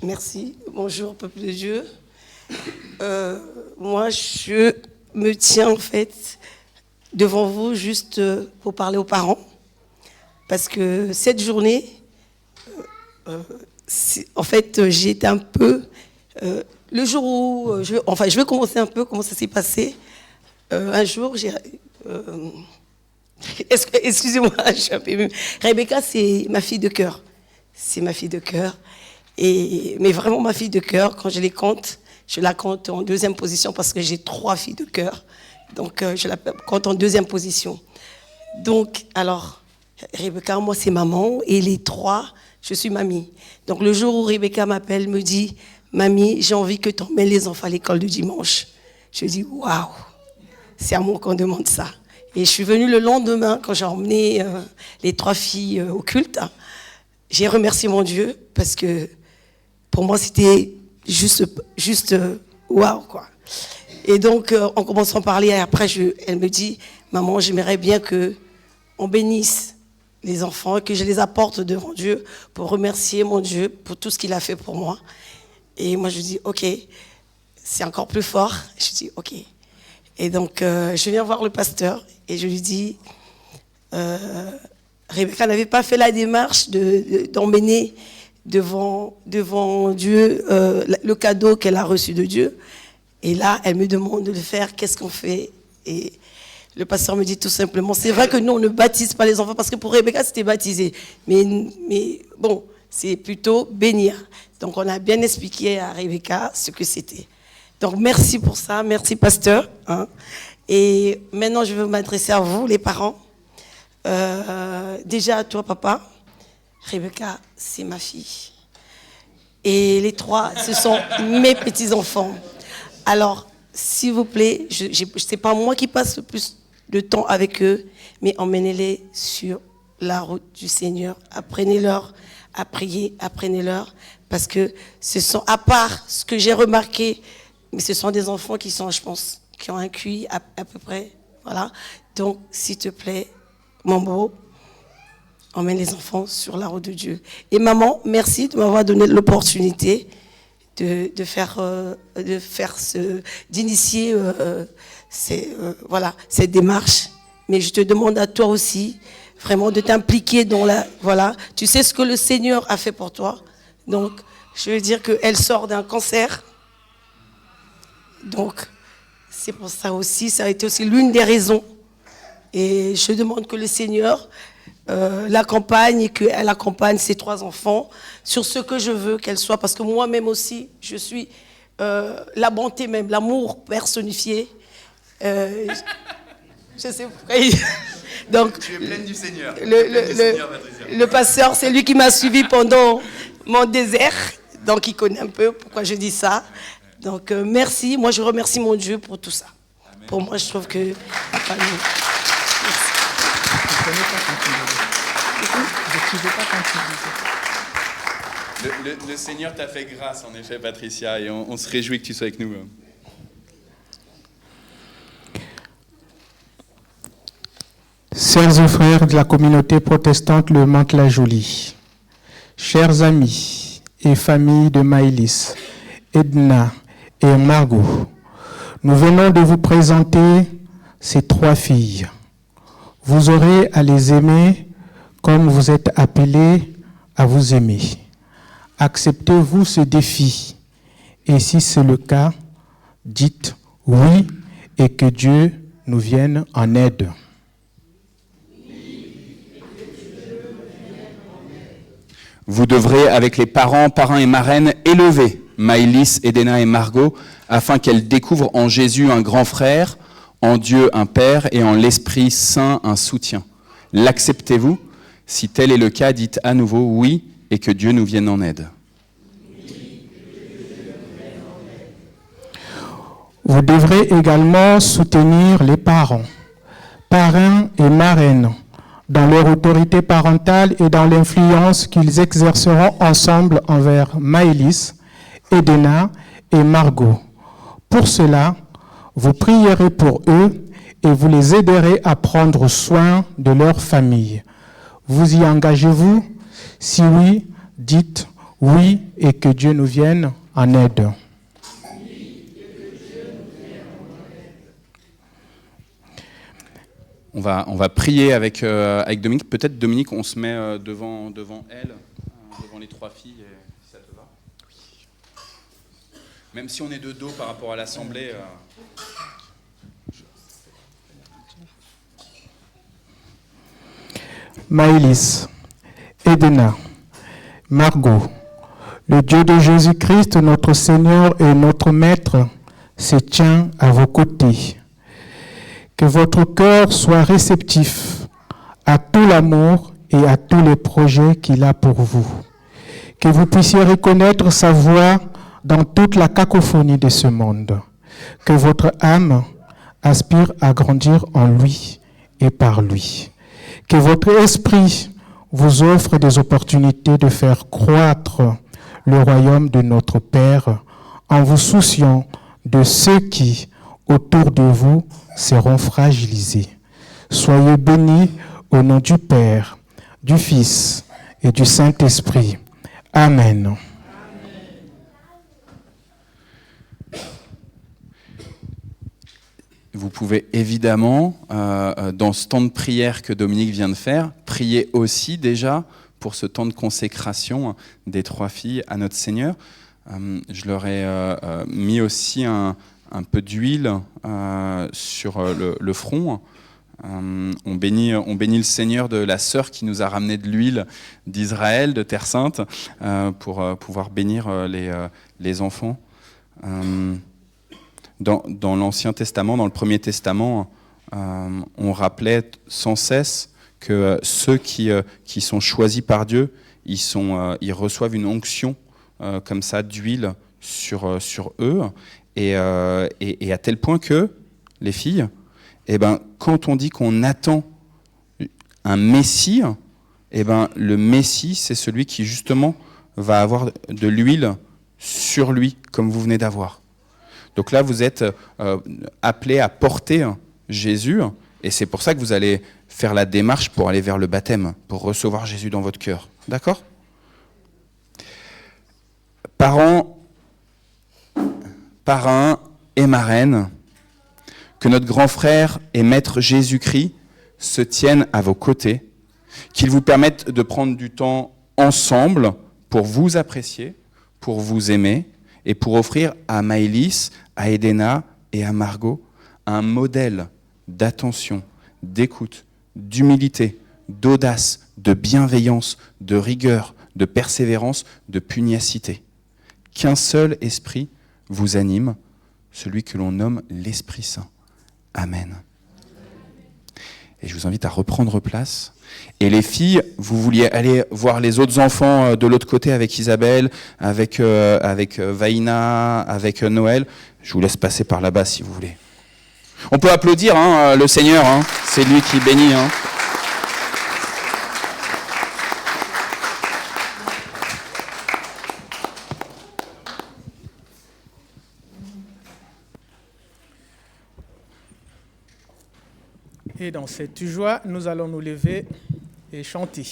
Merci. Bonjour, peuple de Dieu. Moi, je me tiens en fait devant vous juste pour parler aux parents. Parce que cette journée, en fait, j'ai été un peu... le jour où... je vais commencer un peu comment ça s'est passé. Un jour, excusez-moi, je suis un peu émue. Rebecca, c'est ma fille de cœur. C'est ma fille de cœur. Mais vraiment ma fille de cœur, quand je les compte, je la compte en deuxième position parce que j'ai 3 filles de cœur. Donc, je la compte en deuxième position. Donc, alors, Rebecca, moi, c'est maman. Et les 3, je suis mamie. Donc, le jour où Rebecca m'appelle, me dit, mamie, j'ai envie que tu emmènes les enfants à l'école de dimanche. Je dis, waouh, c'est à moi qu'on demande ça. Et je suis venue le lendemain, quand j'ai emmené les 3 filles au culte. J'ai remercié mon Dieu parce que pour moi, c'était juste waouh, quoi. Et donc, en commençant à parler, et après, elle me dit, maman, j'aimerais bien qu'on bénisse les enfants et que je les apporte devant Dieu pour remercier mon Dieu pour tout ce qu'il a fait pour moi. Et moi, je dis, ok, c'est encore plus fort. Je dis, ok. Et donc, je viens voir le pasteur et je lui dis, Rebecca n'avait pas fait la démarche d'emmener devant Dieu le cadeau qu'elle a reçu de Dieu. Et là, elle me demande de le faire. Qu'est-ce qu'on fait? Et le pasteur me dit tout simplement, c'est vrai que nous, on ne baptise pas les enfants, parce que pour Rebecca, c'était baptisé. Mais bon, c'est plutôt bénir. Donc, on a bien expliqué à Rebecca ce que c'était. Donc, merci pour ça. Merci, pasteur. Et maintenant, je veux m'adresser à vous, les parents. Déjà à toi, papa. Rebecca, c'est ma fille. Et les 3, ce sont mes petits-enfants. Alors, s'il vous plaît, c'est pas moi qui passe le plus de temps avec eux, mais emmenez-les sur la route du Seigneur. Apprenez-leur à prier, apprenez-leur, parce que ce sont, à part ce que j'ai remarqué, mais ce sont des enfants qui sont, je pense, qui ont un QI à peu près, voilà. Donc, s'il te plaît, mon beau, emmène les enfants sur la route de Dieu. Et maman, merci de m'avoir donné l'opportunité d'initier cette démarche. Mais je te demande à toi aussi, vraiment, de t'impliquer dans voilà. Tu sais ce que le Seigneur a fait pour toi. Donc, je veux dire qu'elle sort d'un cancer. Donc, c'est pour ça aussi, ça a été aussi l'une des raisons. Et je demande que le Seigneur l'accompagne et qu'elle accompagne ses 3 enfants sur ce que je veux qu'elle soit. Parce que moi-même aussi, je suis la bonté même, l'amour personnifié. Je sais pourquoi. Donc, Tu es pleine du Seigneur. Le pasteur, c'est lui qui m'a suivi pendant mon désert. Donc, il connaît un peu pourquoi je dis ça. Donc, merci. Moi, je remercie mon Dieu pour tout ça. Amen. Pour moi, je trouve que la famille... Le Seigneur t'a fait grâce, en effet, Patricia, et on se réjouit que tu sois avec nous. Chers et frères de la communauté protestante Le Mantes-la-Jolie, chers amis et familles de Maëlys, Edna et Margot, nous venons de vous présenter ces 3 filles. Vous aurez à les aimer comme vous êtes appelés à vous aimer. Acceptez-vous ce défi? Et si c'est le cas, dites oui et que Dieu nous vienne en aide. Vous devrez, avec les parents, parrains et marraines, élever Maëlys, Edena et Margot, afin qu'elles découvrent en Jésus un grand frère, en Dieu un Père et en l'Esprit Saint un soutien. L'acceptez-vous? Si tel est le cas, dites à nouveau oui et que Dieu nous vienne en aide. Vous devrez également soutenir les parents, parrains et marraines, dans leur autorité parentale et dans l'influence qu'ils exerceront ensemble envers Maëlys, Edena et Margot. Pour cela, vous prierez pour eux et vous les aiderez à prendre soin de leur famille. Vous y engagez-vous? Si oui, dites oui et que Dieu nous vienne en aide. On va prier avec Dominique. Peut-être, Dominique, on se met devant elle, devant les trois filles, si ça te va. Oui. Même si on est de dos par rapport à l'Assemblée. Maëlys, Edena, Margot, le Dieu de Jésus-Christ, notre Seigneur et notre Maître, se tient à vos côtés. Que votre cœur soit réceptif à tout l'amour et à tous les projets qu'il a pour vous. Que vous puissiez reconnaître sa voix dans toute la cacophonie de ce monde. Que votre âme aspire à grandir en lui et par lui. Que votre esprit vous offre des opportunités de faire croître le royaume de notre Père en vous souciant de ceux qui, autour de vous, seront fragilisés. Soyez bénis au nom du Père, du Fils et du Saint-Esprit. Amen. Vous pouvez évidemment, dans ce temps de prière que Dominique vient de faire, prier aussi déjà pour ce temps de consécration des trois filles à notre Seigneur. Je leur ai mis aussi un peu d'huile sur le front. On bénit le Seigneur de la sœur qui nous a ramené de l'huile d'Israël, de Terre Sainte, pour pouvoir bénir les enfants. Dans l'Ancien Testament, dans le Premier Testament, on rappelait sans cesse que ceux qui sont choisis par Dieu, ils reçoivent une onction comme ça d'huile sur eux. Et à tel point que, les filles, quand on dit qu'on attend un Messie, le Messie, c'est celui qui justement va avoir de l'huile sur lui, comme vous venez d'avoir. Donc là, vous êtes appelés à porter Jésus, et c'est pour ça que vous allez faire la démarche pour aller vers le baptême, pour recevoir Jésus dans votre cœur. D'accord ? Parrain et marraine, que notre grand frère et maître Jésus-Christ se tienne à vos côtés, qu'il vous permette de prendre du temps ensemble pour vous apprécier, pour vous aimer et pour offrir à Maëlys, à Edena et à Margot un modèle d'attention, d'écoute, d'humilité, d'audace, de bienveillance, de rigueur, de persévérance, de pugnacité. Qu'un seul esprit vous anime, celui que l'on nomme l'Esprit Saint. Amen. Et je vous invite à reprendre place. Et les filles, vous vouliez aller voir les autres enfants de l'autre côté avec Isabelle, avec Vaïna, avec Noël. Je vous laisse passer par là-bas si vous voulez. On peut applaudir le Seigneur, c'est lui qui bénit. Et dans cette joie, nous allons nous lever et chanter.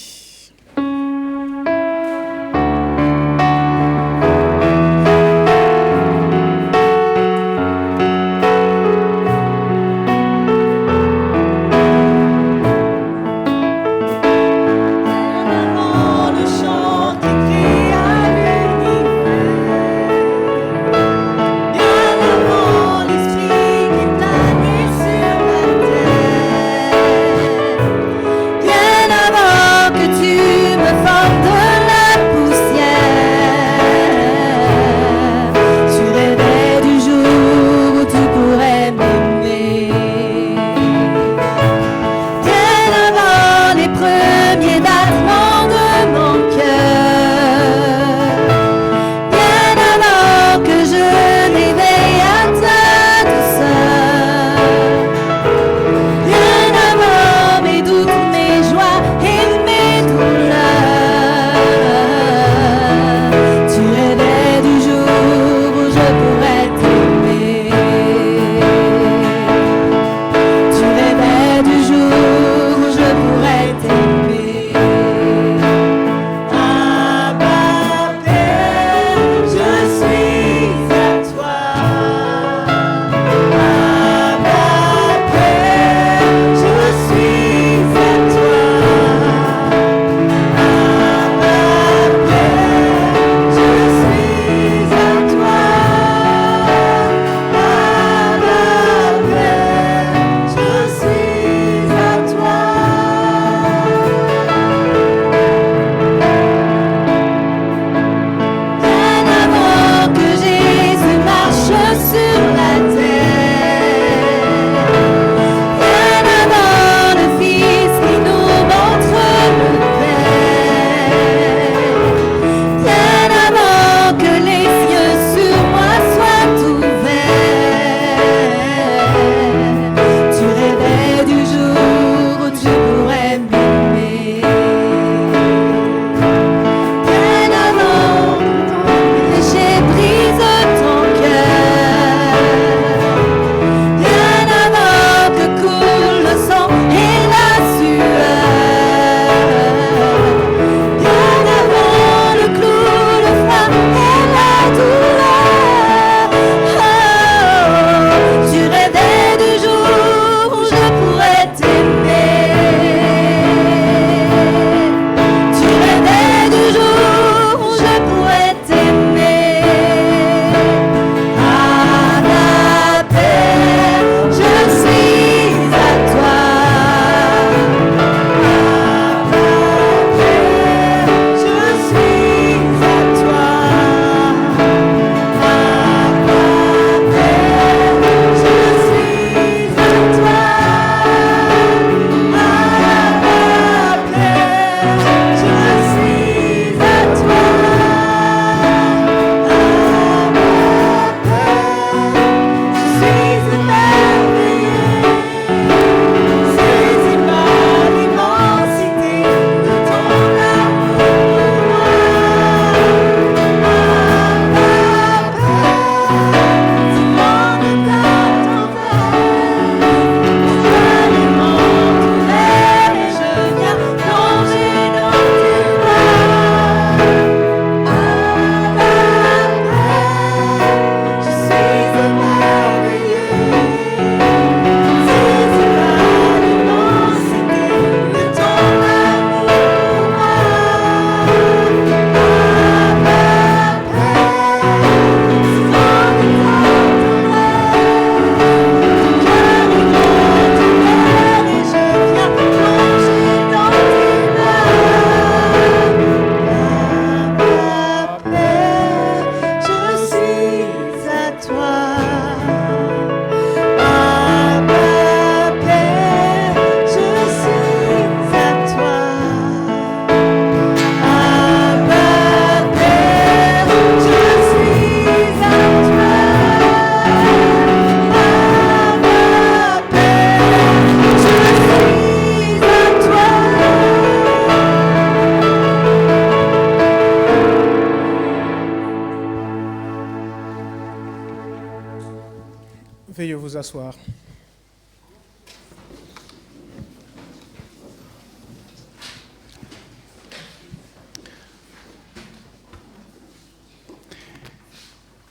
Veuillez vous asseoir.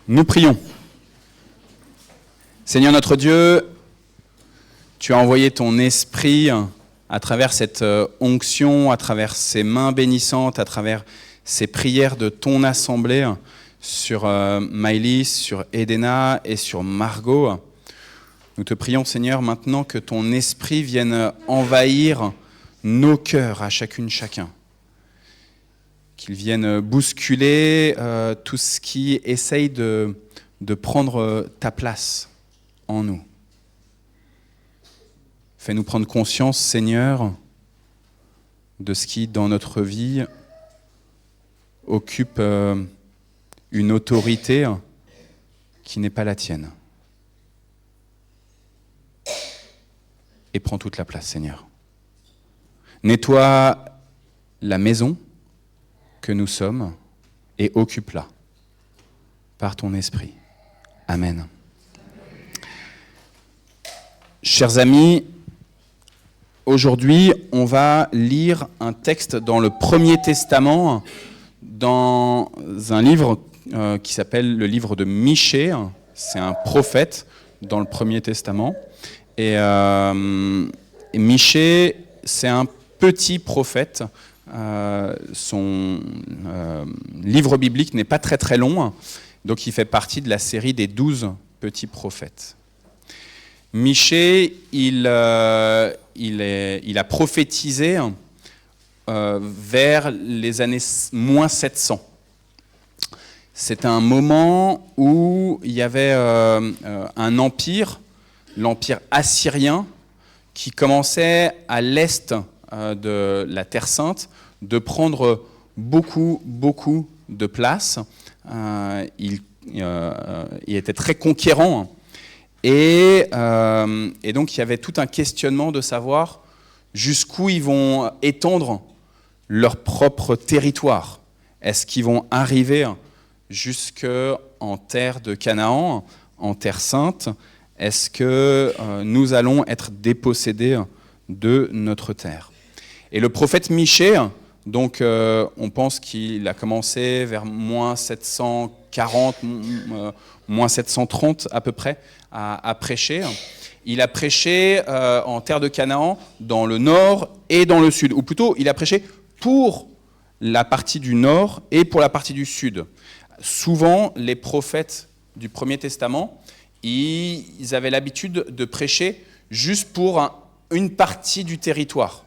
Nous prions. Seigneur notre Dieu, tu as envoyé ton esprit à travers cette onction, à travers ces mains bénissantes, à travers ces prières de ton assemblée sur Maëlys, sur Edena et sur Margot. Nous te prions, Seigneur, maintenant que ton esprit vienne envahir nos cœurs à chacune, chacun. Qu'il vienne bousculer tout ce qui essaye de prendre ta place en nous. Fais-nous prendre conscience, Seigneur, de ce qui, dans notre vie, occupe une autorité qui n'est pas la tienne. Et prends toute la place, Seigneur. Nettoie la maison que nous sommes et occupe-la par ton esprit. Amen. Chers amis, aujourd'hui, on va lire un texte dans le Premier Testament, dans un livre qui s'appelle le livre de Michée. C'est un prophète dans le Premier Testament. Et Michée, c'est un petit prophète. Son livre biblique n'est pas très très long, donc il fait partie de la série des 12 petits prophètes. Michée, il a prophétisé vers les années moins 700. C'est un moment où il y avait un empire, l'empire assyrien, qui commençait à l'est de la Terre Sainte de prendre beaucoup de place. Il était très conquérant. Et donc, il y avait tout un questionnement de savoir jusqu'où ils vont étendre leur propre territoire. Est-ce qu'ils vont arriver jusqu'en terre de Canaan, en terre sainte? Est-ce que nous allons être dépossédés de notre terre? Et le prophète Michée, donc on pense qu'il a commencé vers moins 740, moins 730 à peu près, à prêcher. Il a prêché en terre de Canaan, dans le nord et dans le sud. Ou plutôt, il a prêché pour la partie du nord et pour la partie du sud. Souvent, les prophètes du Premier Testament, ils avaient l'habitude de prêcher juste pour une partie du territoire.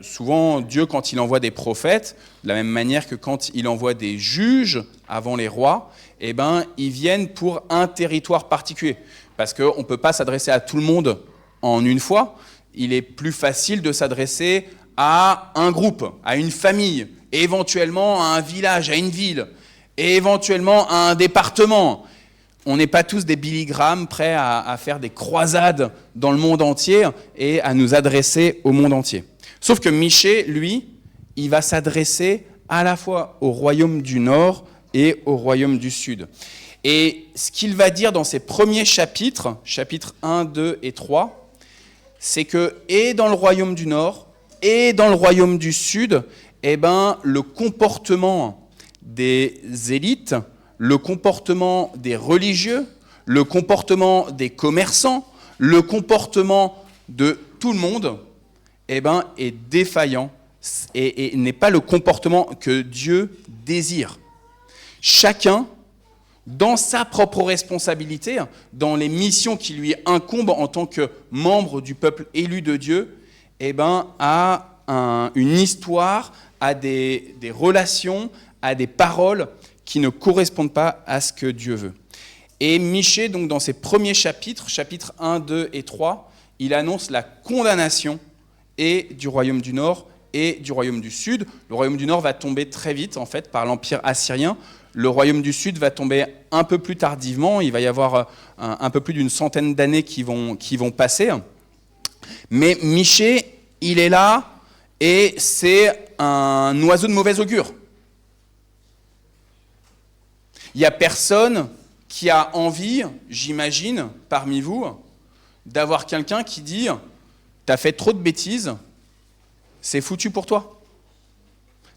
Souvent, Dieu, quand il envoie des prophètes, de la même manière que quand il envoie des juges avant les rois, eh ben, ils viennent pour un territoire particulier. Parce qu'on ne peut pas s'adresser à tout le monde en une fois. Il est plus facile de s'adresser à un groupe, à une famille, et éventuellement à un village, à une ville, et éventuellement à un département. On n'est pas tous des Billy Graham prêts à faire des croisades dans le monde entier et à nous adresser au monde entier. Sauf que Michée, lui, il va s'adresser à la fois au royaume du Nord et au royaume du Sud. Et ce qu'il va dire dans ses premiers chapitres, chapitres 1, 2 et 3, c'est que, et dans le royaume du Nord, et dans le royaume du Sud, eh ben, le comportement des élites, le comportement des religieux, le comportement des commerçants, le comportement de tout le monde, eh ben, est défaillant et n'est pas le comportement que Dieu désire. Chacun, dans sa propre responsabilité, dans les missions qui lui incombent en tant que membre du peuple élu de Dieu, eh ben, a une histoire, a des relations, a des paroles qui ne correspondent pas à ce que Dieu veut. Et Michée, donc, dans ses premiers chapitres, chapitres 1, 2 et 3, il annonce la condamnation et du royaume du Nord et du royaume du Sud. Le royaume du Nord va tomber très vite, en fait, par l'Empire assyrien. Le royaume du Sud va tomber un peu plus tardivement. Il va y avoir un peu plus d'une centaine d'années qui vont passer. Mais Michée, il est là et c'est un oiseau de mauvais augure. Il n'y a personne qui a envie, j'imagine, parmi vous, d'avoir quelqu'un qui dit « T'as fait trop de bêtises, c'est foutu pour toi.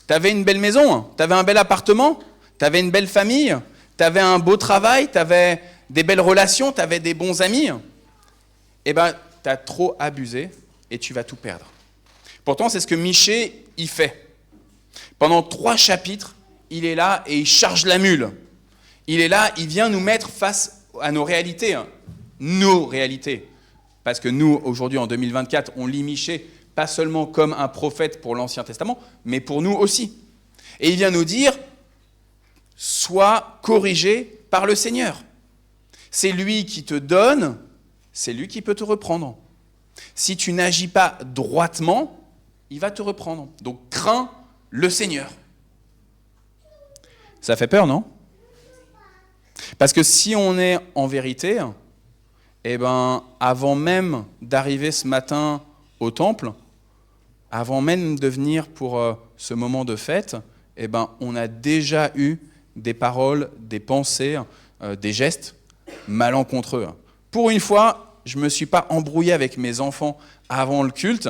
T'avais une belle maison, t'avais un bel appartement, t'avais une belle famille, t'avais un beau travail, t'avais des belles relations, t'avais des bons amis. Eh bien, t'as trop abusé et tu vas tout perdre. » Pourtant, c'est ce que Michée y fait. Pendant 3 chapitres, il est là et il charge la mule. Il est là, il vient nous mettre face à nos réalités. Nos réalités. Parce que nous, aujourd'hui, en 2024, on lit Michée pas seulement comme un prophète pour l'Ancien Testament, mais pour nous aussi. Et il vient nous dire, sois corrigé par le Seigneur. C'est lui qui te donne, c'est lui qui peut te reprendre. Si tu n'agis pas droitement, il va te reprendre. Donc crains le Seigneur. Ça fait peur, non ? Parce que si on est en vérité, eh ben, avant même d'arriver ce matin au temple, avant même de venir pour ce moment de fête, eh ben, on a déjà eu des paroles, des pensées, des gestes malencontreux. Pour une fois, je ne me suis pas embrouillé avec mes enfants avant le culte,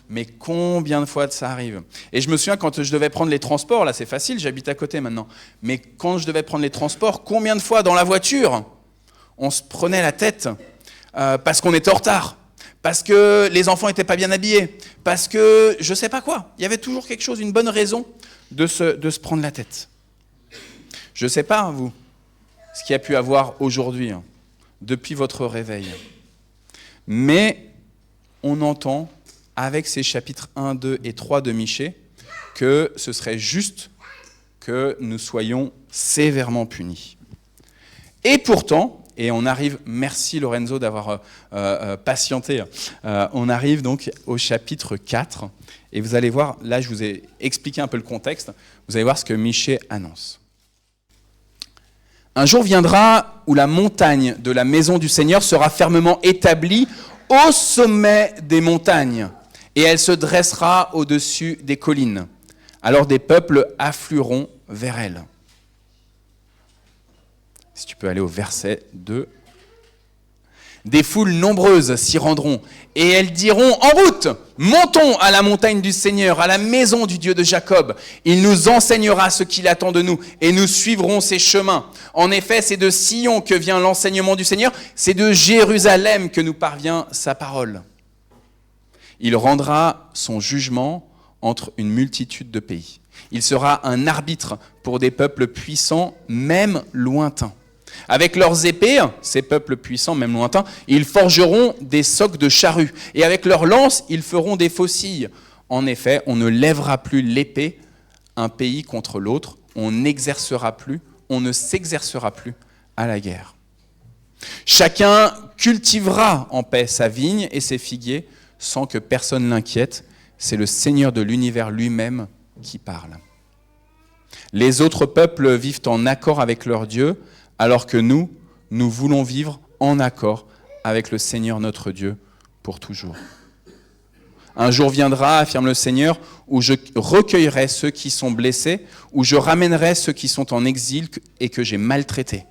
mais combien de fois ça arrive ? Et je me souviens quand je devais prendre les transports, là c'est facile, j'habite à côté maintenant, mais quand je devais prendre les transports, combien de fois dans la voiture, on se prenait la tête parce qu'on était en retard, parce que les enfants n'étaient pas bien habillés, parce que je ne sais pas quoi. Il y avait toujours quelque chose, une bonne raison de se prendre la tête. Je ne sais pas, vous, ce qu'il y a pu avoir aujourd'hui, depuis votre réveil. Mais on entend, avec ces chapitres 1, 2 et 3 de Michée, que ce serait juste que nous soyons sévèrement punis. Et pourtant, et on arrive, merci Lorenzo d'avoir patienté, on arrive donc au chapitre 4, et vous allez voir, là je vous ai expliqué un peu le contexte, vous allez voir ce que Michée annonce. Un jour viendra où la montagne de la maison du Seigneur sera fermement établie au sommet des montagnes, et elle se dressera au-dessus des collines. Alors des peuples afflueront vers elle. Si tu peux aller au verset 2. Des foules nombreuses s'y rendront, et elles diront « En route, montons à la montagne du Seigneur, à la maison du Dieu de Jacob. Il nous enseignera ce qu'il attend de nous, et nous suivrons ses chemins. En effet, c'est de Sion que vient l'enseignement du Seigneur, c'est de Jérusalem que nous parvient sa parole. Il rendra son jugement entre une multitude de pays. Il sera un arbitre pour des peuples puissants, même lointains. Avec leurs épées, ces peuples puissants, même lointains, ils forgeront des socs de charrues. Et avec leurs lances, ils feront des faucilles. En effet, on ne lèvera plus l'épée, un pays contre l'autre. On ne s'exercera plus à la guerre. Chacun cultivera en paix sa vigne et ses figuiers sans que personne l'inquiète. C'est le Seigneur de l'univers lui-même qui parle. Les autres peuples vivent en accord avec leur Dieu, alors que nous voulons vivre en accord avec le Seigneur notre Dieu pour toujours. Un jour viendra, affirme le Seigneur, où je recueillerai ceux qui sont blessés, où je ramènerai ceux qui sont en exil et que j'ai maltraités.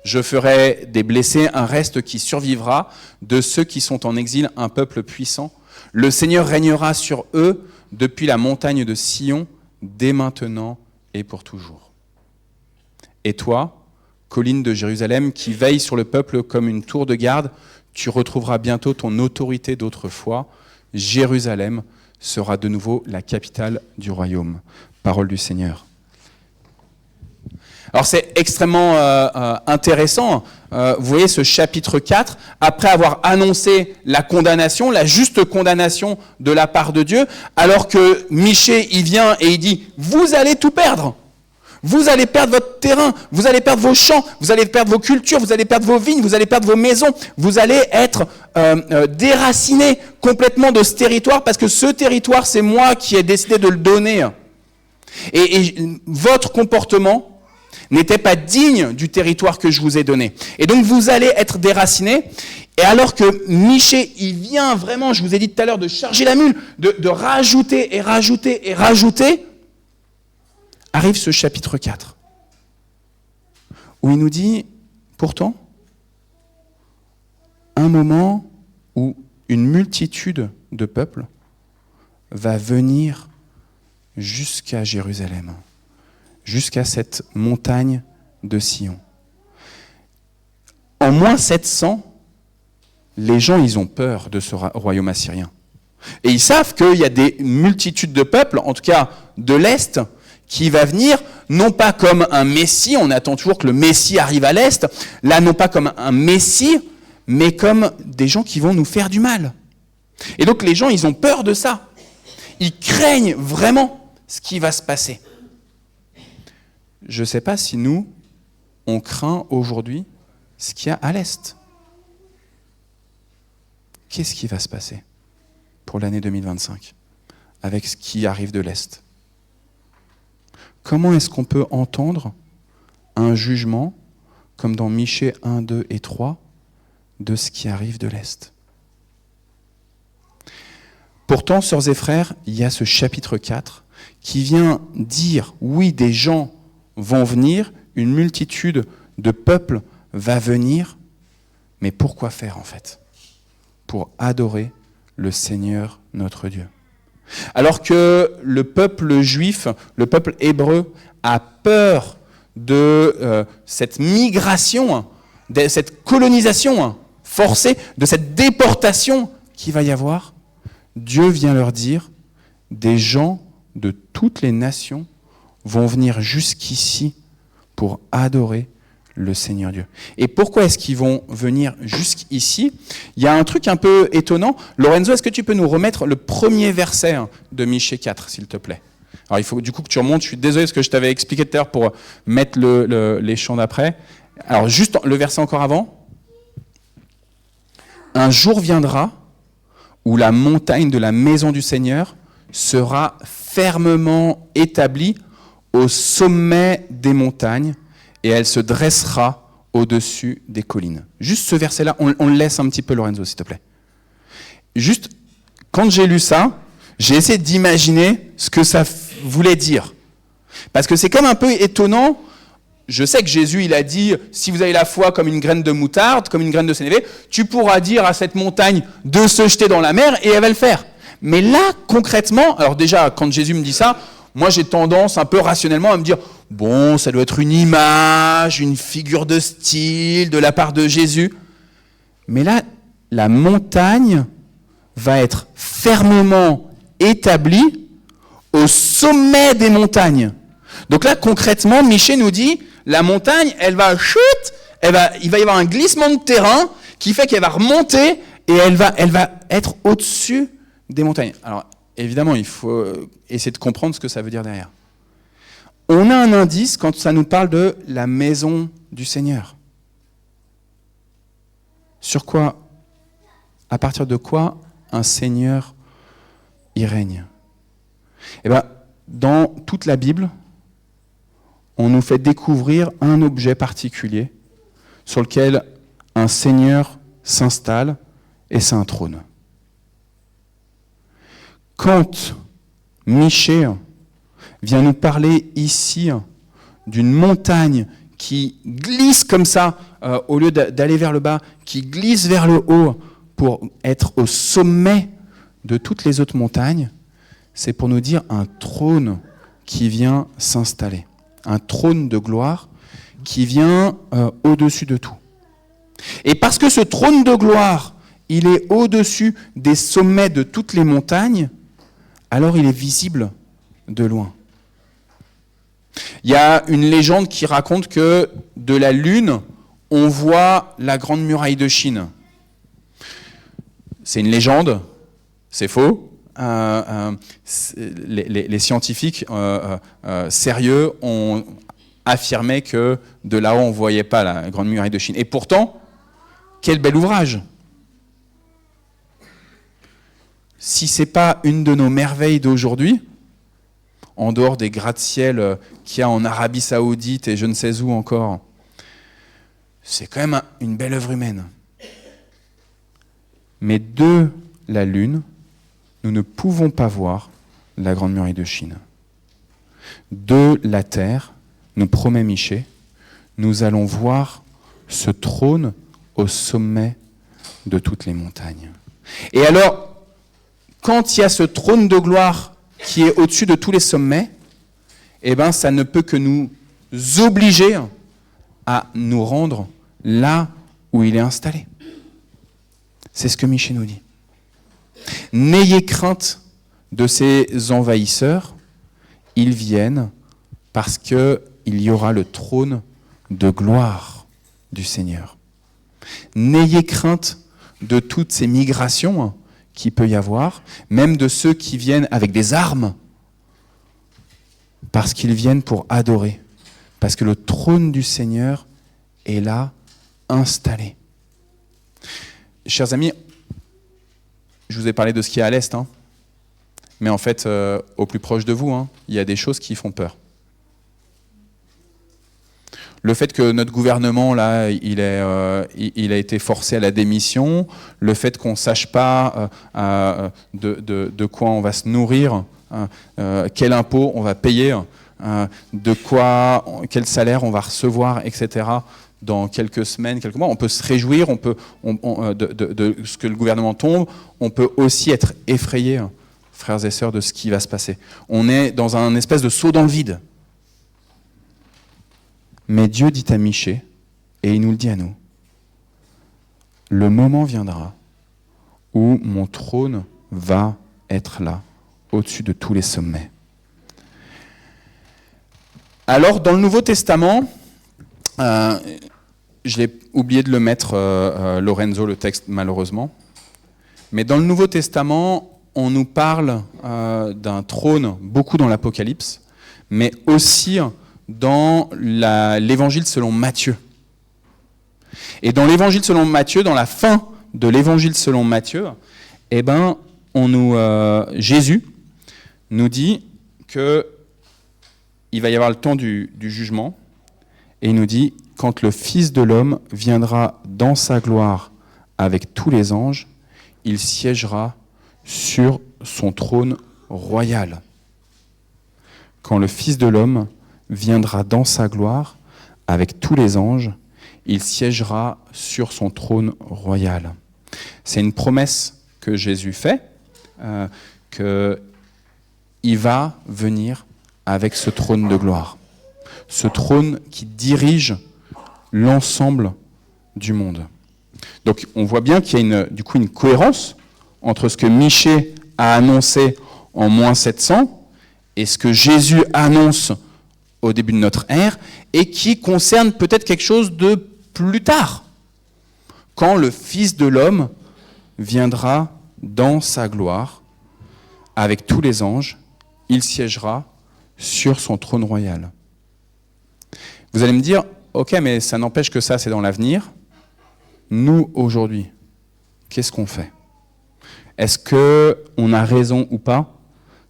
Je ferai des blessés un reste qui survivra, de ceux qui sont en exil un peuple puissant. Le Seigneur régnera sur eux depuis la montagne de Sion, dès maintenant et pour toujours. Et toi, colline de Jérusalem, qui veille sur le peuple comme une tour de garde, tu retrouveras bientôt ton autorité d'autrefois. Jérusalem sera de nouveau la capitale du royaume. Parole du Seigneur. Alors c'est extrêmement intéressant, vous voyez ce chapitre 4, après avoir annoncé la condamnation, la juste condamnation de la part de Dieu, alors que Michée il vient et il dit « Vous allez tout perdre ». Vous allez perdre votre terrain, vous allez perdre vos champs, vous allez perdre vos cultures, vous allez perdre vos vignes, vous allez perdre vos maisons, vous allez être déracinés complètement de ce territoire parce que ce territoire, c'est moi qui ai décidé de le donner. Et votre comportement n'était pas digne du territoire que je vous ai donné. Et donc vous allez être déracinés. Et alors que Michée, il vient vraiment, je vous ai dit tout à l'heure, de charger la mule, de rajouter et rajouter et rajouter, arrive ce chapitre 4, où il nous dit, pourtant, un moment où une multitude de peuples va venir jusqu'à Jérusalem, jusqu'à cette montagne de Sion. En moins 700, les gens, ils ont peur de ce royaume assyrien. Et ils savent qu'il y a des multitudes de peuples, en tout cas de l'Est, qui va venir, non pas comme un Messie, on attend toujours que le Messie arrive à l'Est, là non pas comme un Messie, mais comme des gens qui vont nous faire du mal. Et donc les gens, ils ont peur de ça. Ils craignent vraiment ce qui va se passer. Je ne sais pas si nous, on craint aujourd'hui ce qu'il y a à l'Est. Qu'est-ce qui va se passer pour l'année 2025 avec ce qui arrive de l'Est? Comment est-ce qu'on peut entendre un jugement, comme dans Michée 1, 2 et 3, de ce qui arrive de l'Est? Pourtant, sœurs et frères, il y a ce chapitre 4 qui vient dire, oui, des gens vont venir, une multitude de peuples va venir, mais pourquoi faire en fait? Pour adorer le Seigneur notre Dieu. Alors que le peuple juif, le peuple hébreu, a peur de cette migration, de cette colonisation forcée, de cette déportation qu'il va y avoir, Dieu vient leur dire, des gens de toutes les nations vont venir jusqu'ici pour adorer le Seigneur Dieu. Et pourquoi est-ce qu'ils vont venir jusqu'ici? Il y a un truc un peu étonnant. Lorenzo, est-ce que tu peux nous remettre le premier verset de Michée 4, s'il te plaît? Alors il faut du coup que tu remontes, je suis désolé parce que je t'avais expliqué tout à l'heure pour mettre les chants d'après. Alors juste le verset encore avant. Un jour viendra où la montagne de la maison du Seigneur sera fermement établie au sommet des montagnes, et elle se dressera au-dessus des collines. Juste ce verset-là, on le laisse un petit peu, Lorenzo, s'il te plaît. Juste, quand j'ai lu ça, j'ai essayé d'imaginer ce que ça voulait dire. Parce que c'est comme un peu étonnant. Je sais que Jésus, il a dit, si vous avez la foi comme une graine de moutarde, comme une graine de sénévé, tu pourras dire à cette montagne de se jeter dans la mer et elle va le faire. Mais là, concrètement, alors déjà, quand Jésus me dit ça, moi j'ai tendance un peu rationnellement à me dire, bon, ça doit être une image, une figure de style de la part de Jésus. Mais là, la montagne va être fermement établie au sommet des montagnes. Donc là, concrètement, Michée nous dit, la montagne, elle va il va y avoir un glissement de terrain qui fait qu'elle va remonter et elle va être au-dessus des montagnes. Alors, évidemment, il faut essayer de comprendre ce que ça veut dire derrière. On a un indice quand ça nous parle de la maison du Seigneur. Sur quoi, à partir de quoi un Seigneur y règne? Eh bien, dans toute la Bible, on nous fait découvrir un objet particulier sur lequel un Seigneur s'installe, et c'est un trône. Quand Michée vient nous parler ici d'une montagne qui glisse comme ça, au lieu d'aller vers le bas, qui glisse vers le haut pour être au sommet de toutes les autres montagnes, c'est pour nous dire un trône qui vient s'installer. Un trône de gloire qui vient au-dessus de tout. Et parce que ce trône de gloire, il est au-dessus des sommets de toutes les montagnes, alors il est visible de loin. Il y a une légende qui raconte que de la Lune, on voit la grande muraille de Chine. C'est une légende, c'est faux. Les scientifiques sérieux ont affirmé que de là-haut, on ne voyait pas la grande muraille de Chine. Et pourtant, quel bel ouvrage! Si ce n'est pas une de nos merveilles d'aujourd'hui, en dehors des gratte-ciel qu'il y a en Arabie Saoudite et je ne sais où encore, c'est quand même une belle œuvre humaine. Mais de la Lune, nous ne pouvons pas voir la grande muraille de Chine. De la terre, nous promet Michée, nous allons voir ce trône au sommet de toutes les montagnes. Et alors, quand il y a ce trône de gloire qui est au-dessus de tous les sommets, eh ben, ça ne peut que nous obliger à nous rendre là où il est installé. C'est ce que Michée nous dit. N'ayez crainte de ces envahisseurs, ils viennent parce qu'il y aura le trône de gloire du Seigneur. N'ayez crainte de toutes ces migrations qu'il peut y avoir, même de ceux qui viennent avec des armes, parce qu'ils viennent pour adorer, parce que le trône du Seigneur est là, installé. Chers amis, je vous ai parlé de ce qui est à l'Est, mais en fait, au plus proche de vous, il y a des choses qui font peur. Le fait que notre gouvernement, là, il a été forcé à la démission, le fait qu'on ne sache pas de quoi on va se nourrir, quel impôt on va payer, quel salaire on va recevoir, etc., dans quelques semaines, quelques mois, on peut se réjouir de ce que le gouvernement tombe, on peut aussi être effrayé, frères et sœurs, de ce qui va se passer. On est dans un espèce de saut dans le vide. Mais Dieu dit à Michée, et il nous le dit à nous, le moment viendra où mon trône va être là, au-dessus de tous les sommets. Alors, dans le Nouveau Testament, je l'ai oublié de le mettre, Lorenzo, le texte, malheureusement, mais dans le Nouveau Testament, on nous parle d'un trône, beaucoup dans l'Apocalypse, mais aussi dans l'évangile selon Matthieu. Et dans l'évangile selon Matthieu, dans la fin de l'évangile selon Matthieu, eh ben, Jésus nous dit qu'il va y avoir le temps du jugement, et il nous dit, quand le Fils de l'homme viendra dans sa gloire avec tous les anges, il siégera sur son trône royal. Quand le Fils de l'homme viendra dans sa gloire avec tous les anges, il siégera sur son trône royal. C'est une promesse que Jésus fait, qu'il va venir avec ce trône de gloire, ce trône qui dirige l'ensemble du monde. Donc on voit bien qu'il y a une cohérence entre ce que Michée a annoncé en moins 700 et ce que Jésus annonce au début de notre ère, et qui concerne peut-être quelque chose de plus tard, quand le Fils de l'homme viendra dans sa gloire, avec tous les anges, il siégera sur son trône royal. Vous allez me dire, ok, mais ça n'empêche que ça, c'est dans l'avenir. Nous, aujourd'hui, qu'est-ce qu'on fait? Est-ce qu'on a raison ou pas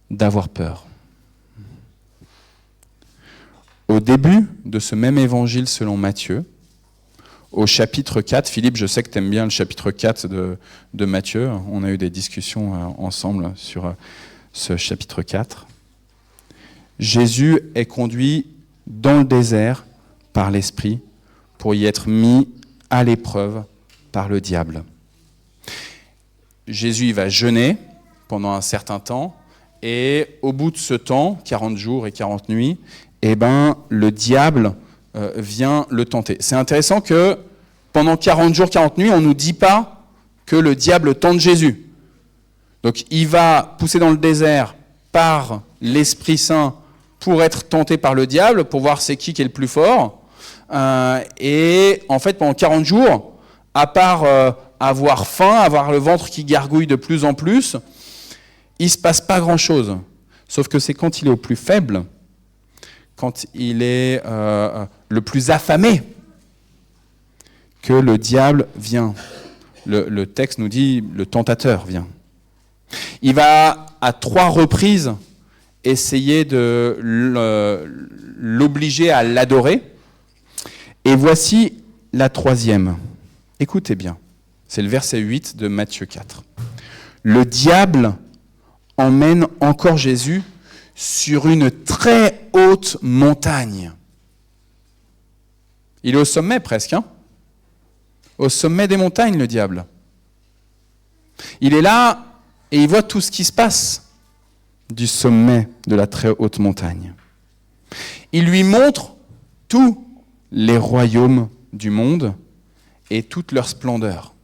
d'avoir peur? Au début de ce même évangile selon Matthieu, au chapitre 4, Philippe, je sais que tu aimes bien le chapitre 4 de Matthieu, on a eu des discussions ensemble sur ce chapitre 4. Jésus est conduit dans le désert par l'Esprit pour y être mis à l'épreuve par le diable. Jésus il va jeûner pendant un certain temps, et au bout de ce temps, 40 jours et 40 nuits, eh ben, le diable vient le tenter. C'est intéressant que pendant 40 jours, 40 nuits, on ne nous dit pas que le diable tente Jésus. Donc il va pousser dans le désert par l'Esprit Saint pour être tenté par le diable, pour voir c'est qui est le plus fort. Et en fait, pendant 40 jours, à part avoir faim, avoir le ventre qui gargouille de plus en plus, il ne se passe pas grand-chose. Sauf que c'est quand il est au plus faible, quand il est le plus affamé, que le diable vient. Le texte nous dit, le tentateur vient. Il va à 3 reprises essayer de l'obliger à l'adorer. Et voici la 3e. Écoutez bien, c'est le verset 8 de Matthieu 4. Le diable emmène encore Jésus sur une très haute montagne. Il est au sommet presque, hein. Au sommet des montagnes, le diable. Il est là et il voit tout ce qui se passe du sommet de la très haute montagne. Il lui montre tous les royaumes du monde et toute leur splendeur.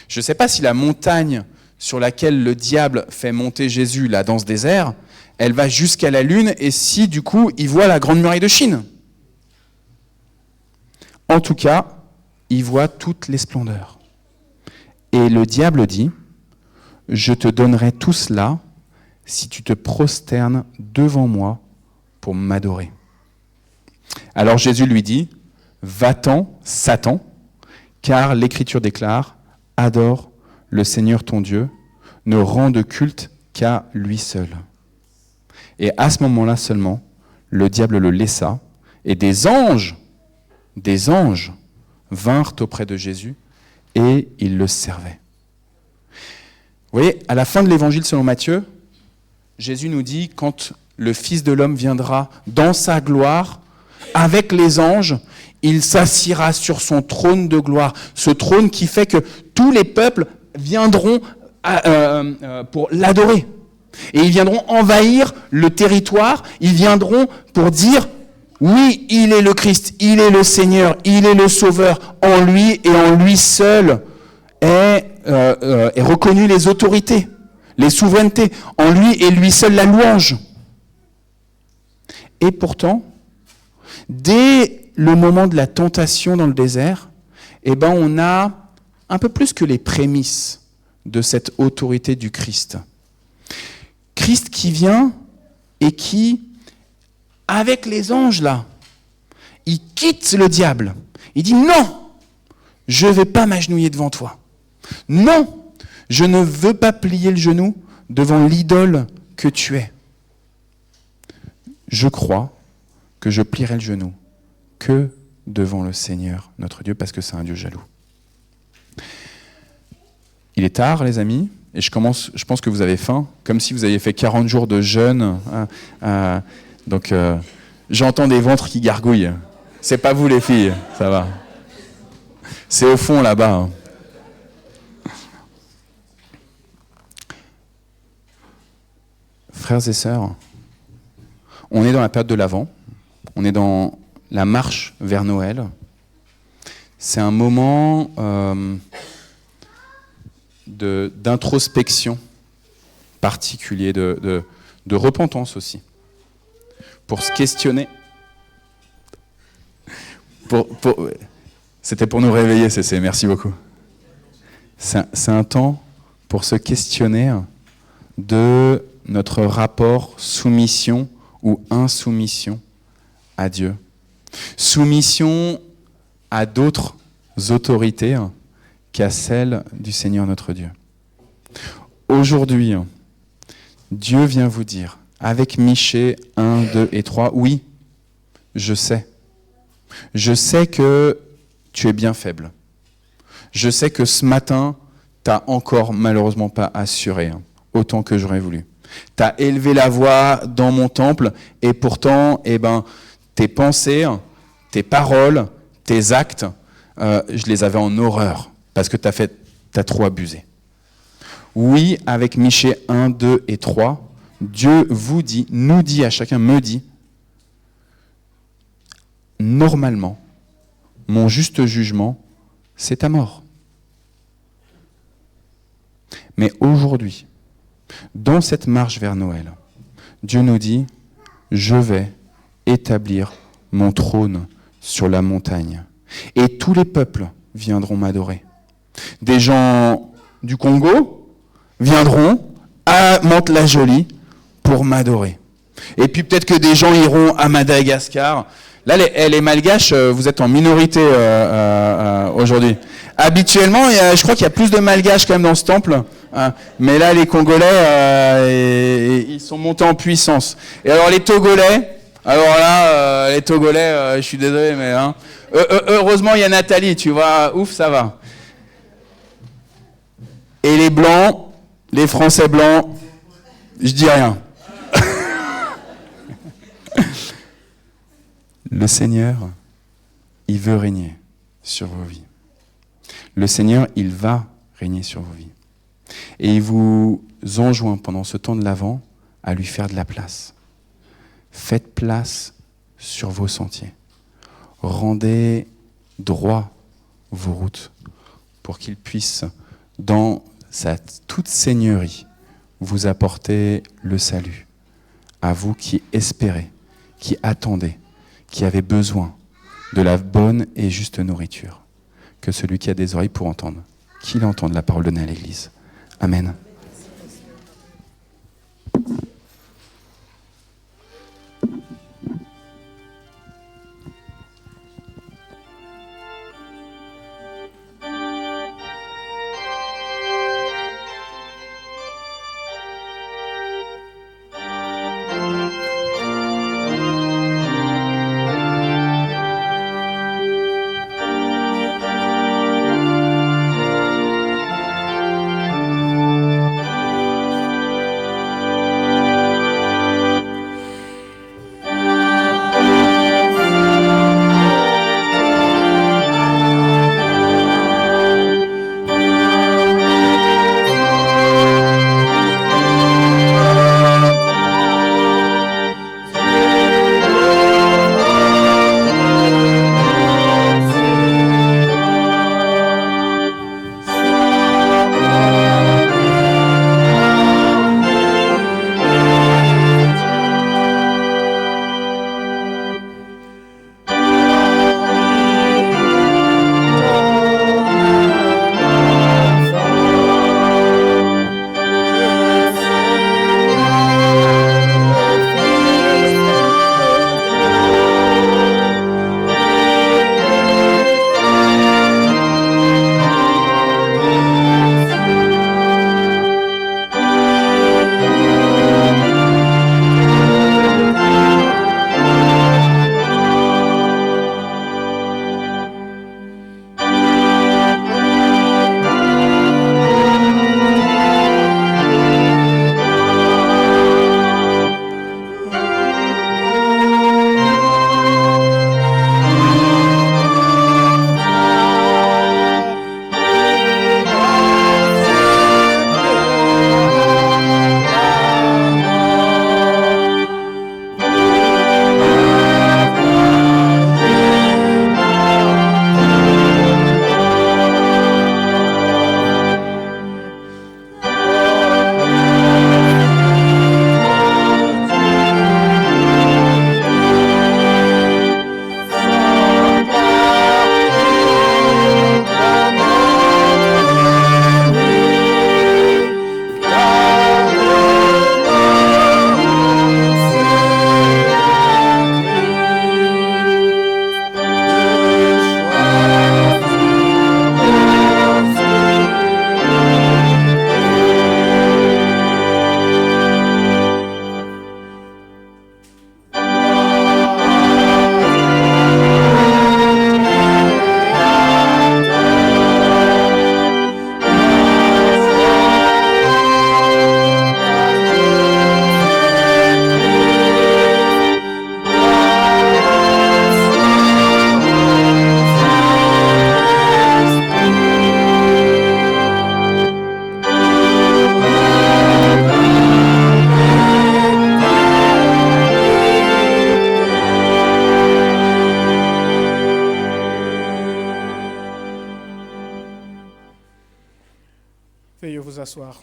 Je ne sais pas si la montagne sur laquelle le diable fait monter Jésus là dans ce désert, elle va jusqu'à la lune et si du coup il voit la grande muraille de Chine. En tout cas, il voit toutes les splendeurs. Et le diable dit, je te donnerai tout cela si tu te prosternes devant moi pour m'adorer. Alors Jésus lui dit, va-t'en, Satan, car l'Écriture déclare, adore le Seigneur ton Dieu, ne rends de culte qu'à lui seul. Et à ce moment-là seulement, le diable le laissa, et des anges vinrent auprès de Jésus, et ils le servaient. Vous voyez, à la fin de l'évangile selon Matthieu, Jésus nous dit, quand le Fils de l'homme viendra dans sa gloire, avec les anges, il s'assiera sur son trône de gloire. Ce trône qui fait que tous les peuples viendront pour l'adorer. Et ils viendront envahir le territoire, ils viendront pour dire, oui, il est le Christ, il est le Seigneur, il est le Sauveur, en lui et en lui seul est reconnues les autorités, les souverainetés, en lui et lui seul la louange. Et pourtant, dès le moment de la tentation dans le désert, on a un peu plus que les prémices de cette autorité du Christ. Christ qui vient et qui, avec les anges là, il quitte le diable. Il dit non, je ne vais pas m'agenouiller devant toi. Non, je ne veux pas plier le genou devant l'idole que tu es. Je crois que je plierai le genou que devant le Seigneur, notre Dieu, parce que c'est un Dieu jaloux. Il est tard, les amis, et je pense que vous avez faim, comme si vous aviez fait 40 jours de jeûne. Donc, j'entends des ventres qui gargouillent. C'est pas vous, les filles, ça va. C'est au fond, là-bas. Frères et sœurs, on est dans la période de l'Avent, on est dans la marche vers Noël. C'est un moment d'introspection particulier, de repentance aussi, pour se questionner. C'était pour nous réveiller, Cécé, merci beaucoup. C'est un temps pour se questionner de notre rapport soumission ou insoumission à Dieu. Soumission à d'autres autorités qu'à celle du Seigneur notre Dieu. Aujourd'hui, Dieu vient vous dire, avec Michée 1, 2 et 3, oui, je sais. Je sais que tu es bien faible. Je sais que ce matin, tu n'as encore malheureusement pas assuré autant que j'aurais voulu. Tu as élevé la voix dans mon temple et pourtant, tes pensées, tes paroles, tes actes, je les avais en horreur parce que tu as trop abusé. Oui, avec Michée 1, 2 et 3, Dieu vous dit, nous dit à chacun, me dit, normalement, mon juste jugement, c'est ta mort. Mais aujourd'hui, dans cette marche vers Noël, Dieu nous dit, je vais établir mon trône sur la montagne. Et tous les peuples viendront m'adorer. Des gens du Congo viendront à Mantes-la-Jolie pour m'adorer. Et puis peut-être que des gens iront à Madagascar. Là, les Malgaches, vous êtes en minorité aujourd'hui. Habituellement, je crois qu'il y a plus de Malgaches quand même dans ce temple. Mais là, les Congolais, ils sont montés en puissance. Et alors les Togolais, je suis désolé, mais heureusement il y a Nathalie, tu vois, ouf, ça va. Et les Blancs, les Français blancs, je dis rien. Le Seigneur, il veut régner sur vos vies. Le Seigneur, il va régner sur vos vies. Et il vous enjoint pendant ce temps de l'Avent à lui faire de la place. Faites place sur vos sentiers. Rendez droit vos routes pour qu'il puisse, dans sa toute seigneurie, vous apporter le salut. À vous qui espérez, qui attendez, qui avez besoin de la bonne et juste nourriture. Que celui qui a des oreilles pour entendre, qu'il entende la parole donnée à l'Église. Amen. Veuillez vous asseoir.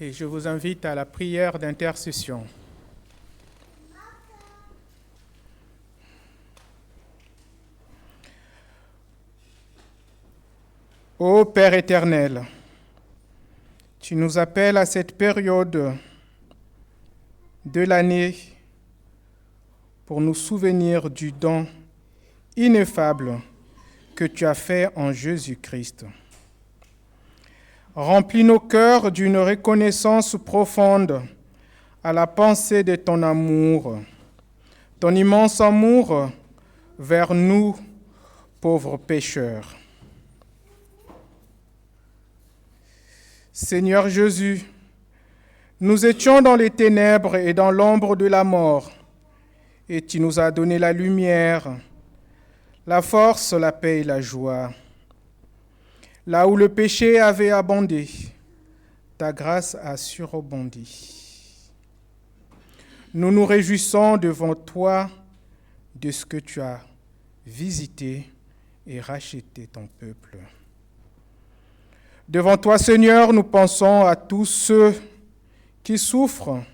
Et je vous invite à la prière d'intercession. Ô Père éternel, tu nous appelles à cette période de l'année pour nous souvenir du don ineffable que tu as fait en Jésus-Christ. Remplis nos cœurs d'une reconnaissance profonde à la pensée de ton amour, ton immense amour vers nous, pauvres pécheurs. Seigneur Jésus, Nous étions dans les ténèbres et dans l'ombre de la mort, et tu nous as donné la lumière, la force, la paix et la joie. Là où le péché avait abondé, ta grâce a surabondé. Nous nous réjouissons devant toi de ce que tu as visité et racheté ton peuple. Devant toi, Seigneur, nous pensons à tous ceux qui souffrent,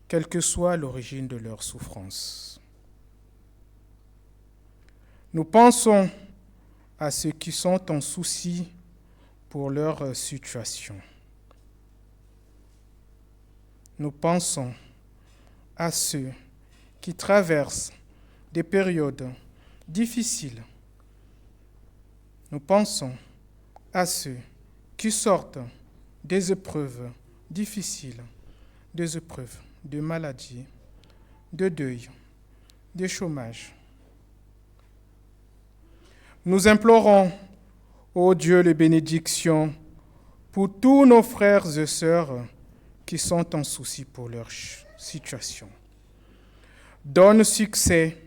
quelle que soit l'origine de leur souffrance. Nous pensons à ceux qui sont en souci pour leur situation. Nous pensons à ceux qui traversent des périodes difficiles. Nous pensons à ceux qui sortent des épreuves difficiles, des épreuves de maladie, de deuil, de chômage. Nous implorons, ô Dieu, les bénédictions pour tous nos frères et sœurs qui sont en souci pour leur situation. Donne succès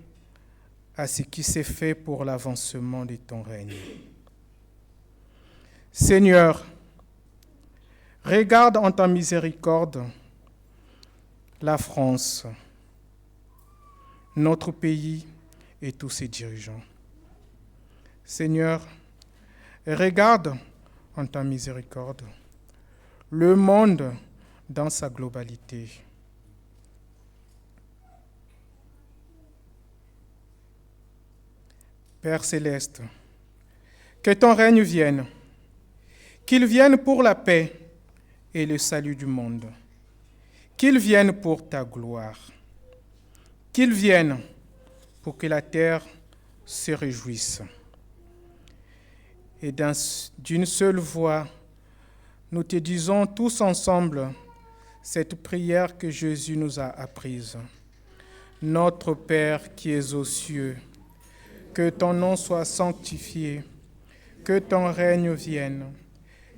à ce qui s'est fait pour l'avancement de ton règne. Seigneur, regarde en ta miséricorde la France, notre pays et tous ses dirigeants. Seigneur, regarde en ta miséricorde le monde dans sa globalité. Père céleste, que ton règne vienne, qu'il vienne pour la paix et le salut du monde, qu'il vienne pour ta gloire, qu'il vienne pour que la terre se réjouisse. Et d'une seule voix, nous te disons tous ensemble cette prière que Jésus nous a apprise. Notre Père qui es aux cieux, que ton nom soit sanctifié, que ton règne vienne,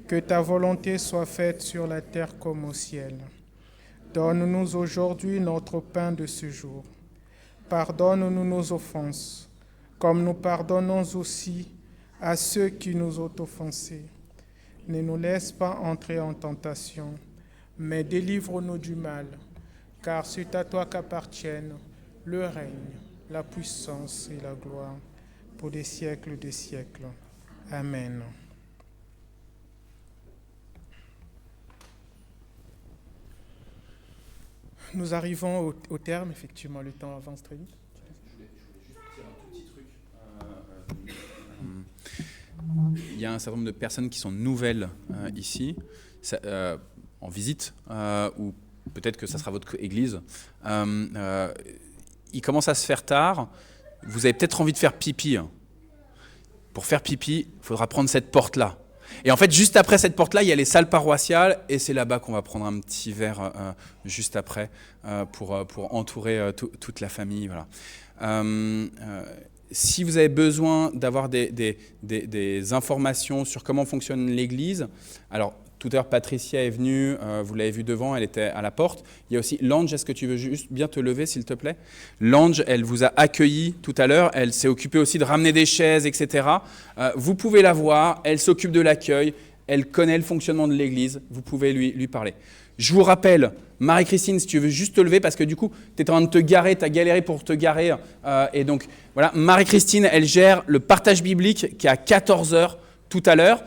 que ta volonté soit faite sur la terre comme au ciel. Donne-nous aujourd'hui notre pain de ce jour. Pardonne-nous nos offenses, comme nous pardonnons aussi à ceux qui nous ont offensés. Ne nous laisse pas entrer en tentation, mais délivre-nous du mal, car c'est à toi qu'appartiennent le règne, la puissance et la gloire, pour des siècles des siècles. Amen. Nous arrivons au terme, effectivement, le temps avance très vite. Il y a un certain nombre de personnes qui sont nouvelles ici, en visite, ou peut-être que ça sera votre église. Il commence à se faire tard. Vous avez peut-être envie de faire pipi. Pour faire pipi, il faudra prendre cette porte-là. Et en fait, juste après cette porte-là, il y a les salles paroissiales, et c'est là-bas qu'on va prendre un petit verre juste après pour entourer toute la famille. Voilà. Si vous avez besoin d'avoir des informations sur comment fonctionne l'Église, alors tout à l'heure Patricia est venue, vous l'avez vue devant, elle était à la porte. Il y a aussi Lange, est-ce que tu veux juste bien te lever s'il te plaît? Lange, elle vous a accueilli tout à l'heure, elle s'est occupée aussi de ramener des chaises, etc. Vous pouvez la voir, elle s'occupe de l'accueil, elle connaît le fonctionnement de l'Église, vous pouvez lui parler. Je vous rappelle, Marie-Christine, si tu veux juste te lever, parce que du coup, tu es en train de te garer, tu as galéré pour te garer. Et donc, voilà, Marie-Christine, elle gère le partage biblique qui est à 14h tout à l'heure.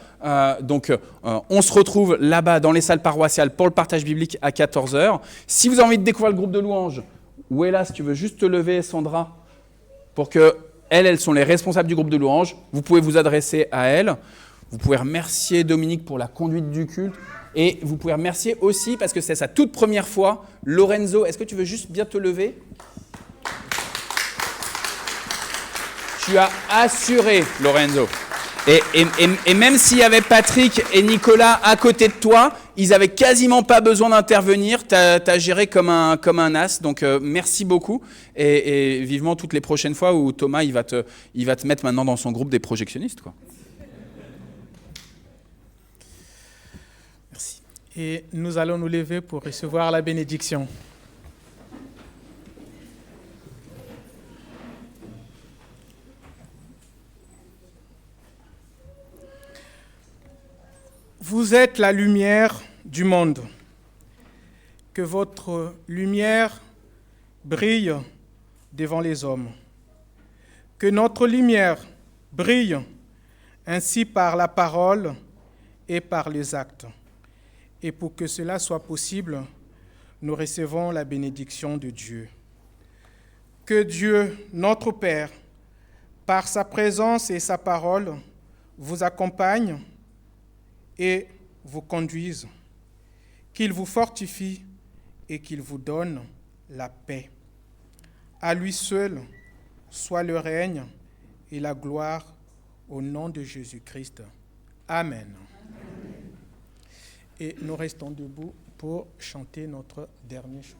Donc, on se retrouve là-bas dans les salles paroissiales pour le partage biblique à 14h. Si vous avez envie de découvrir le groupe de louanges, où est là, si tu veux juste te lever, Sandra, pour que elles sont les responsables du groupe de louanges, vous pouvez vous adresser à elles. Vous pouvez remercier Dominique pour la conduite du culte. Et vous pouvez remercier aussi, parce que c'est sa toute première fois, Lorenzo. Est-ce que tu veux juste bien te lever? Tu as assuré, Lorenzo. Et même s'il y avait Patrick et Nicolas à côté de toi, ils n'avaient quasiment pas besoin d'intervenir. Tu as géré comme un as. Donc, merci beaucoup. Et vivement toutes les prochaines fois où Thomas il va te mettre maintenant dans son groupe des projectionnistes, quoi. Et nous allons nous lever pour recevoir la bénédiction. Vous êtes la lumière du monde. Que votre lumière brille devant les hommes. Que notre lumière brille ainsi par la parole et par les actes. Et pour que cela soit possible, nous recevons la bénédiction de Dieu. Que Dieu, notre Père, par sa présence et sa parole, vous accompagne et vous conduise, qu'il vous fortifie et qu'il vous donne la paix. À lui seul soit le règne et la gloire au nom de Jésus-Christ. Amen. Et nous restons debout pour chanter notre dernier chant.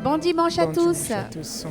Bon dimanche à tous. Bon dimanche à tous.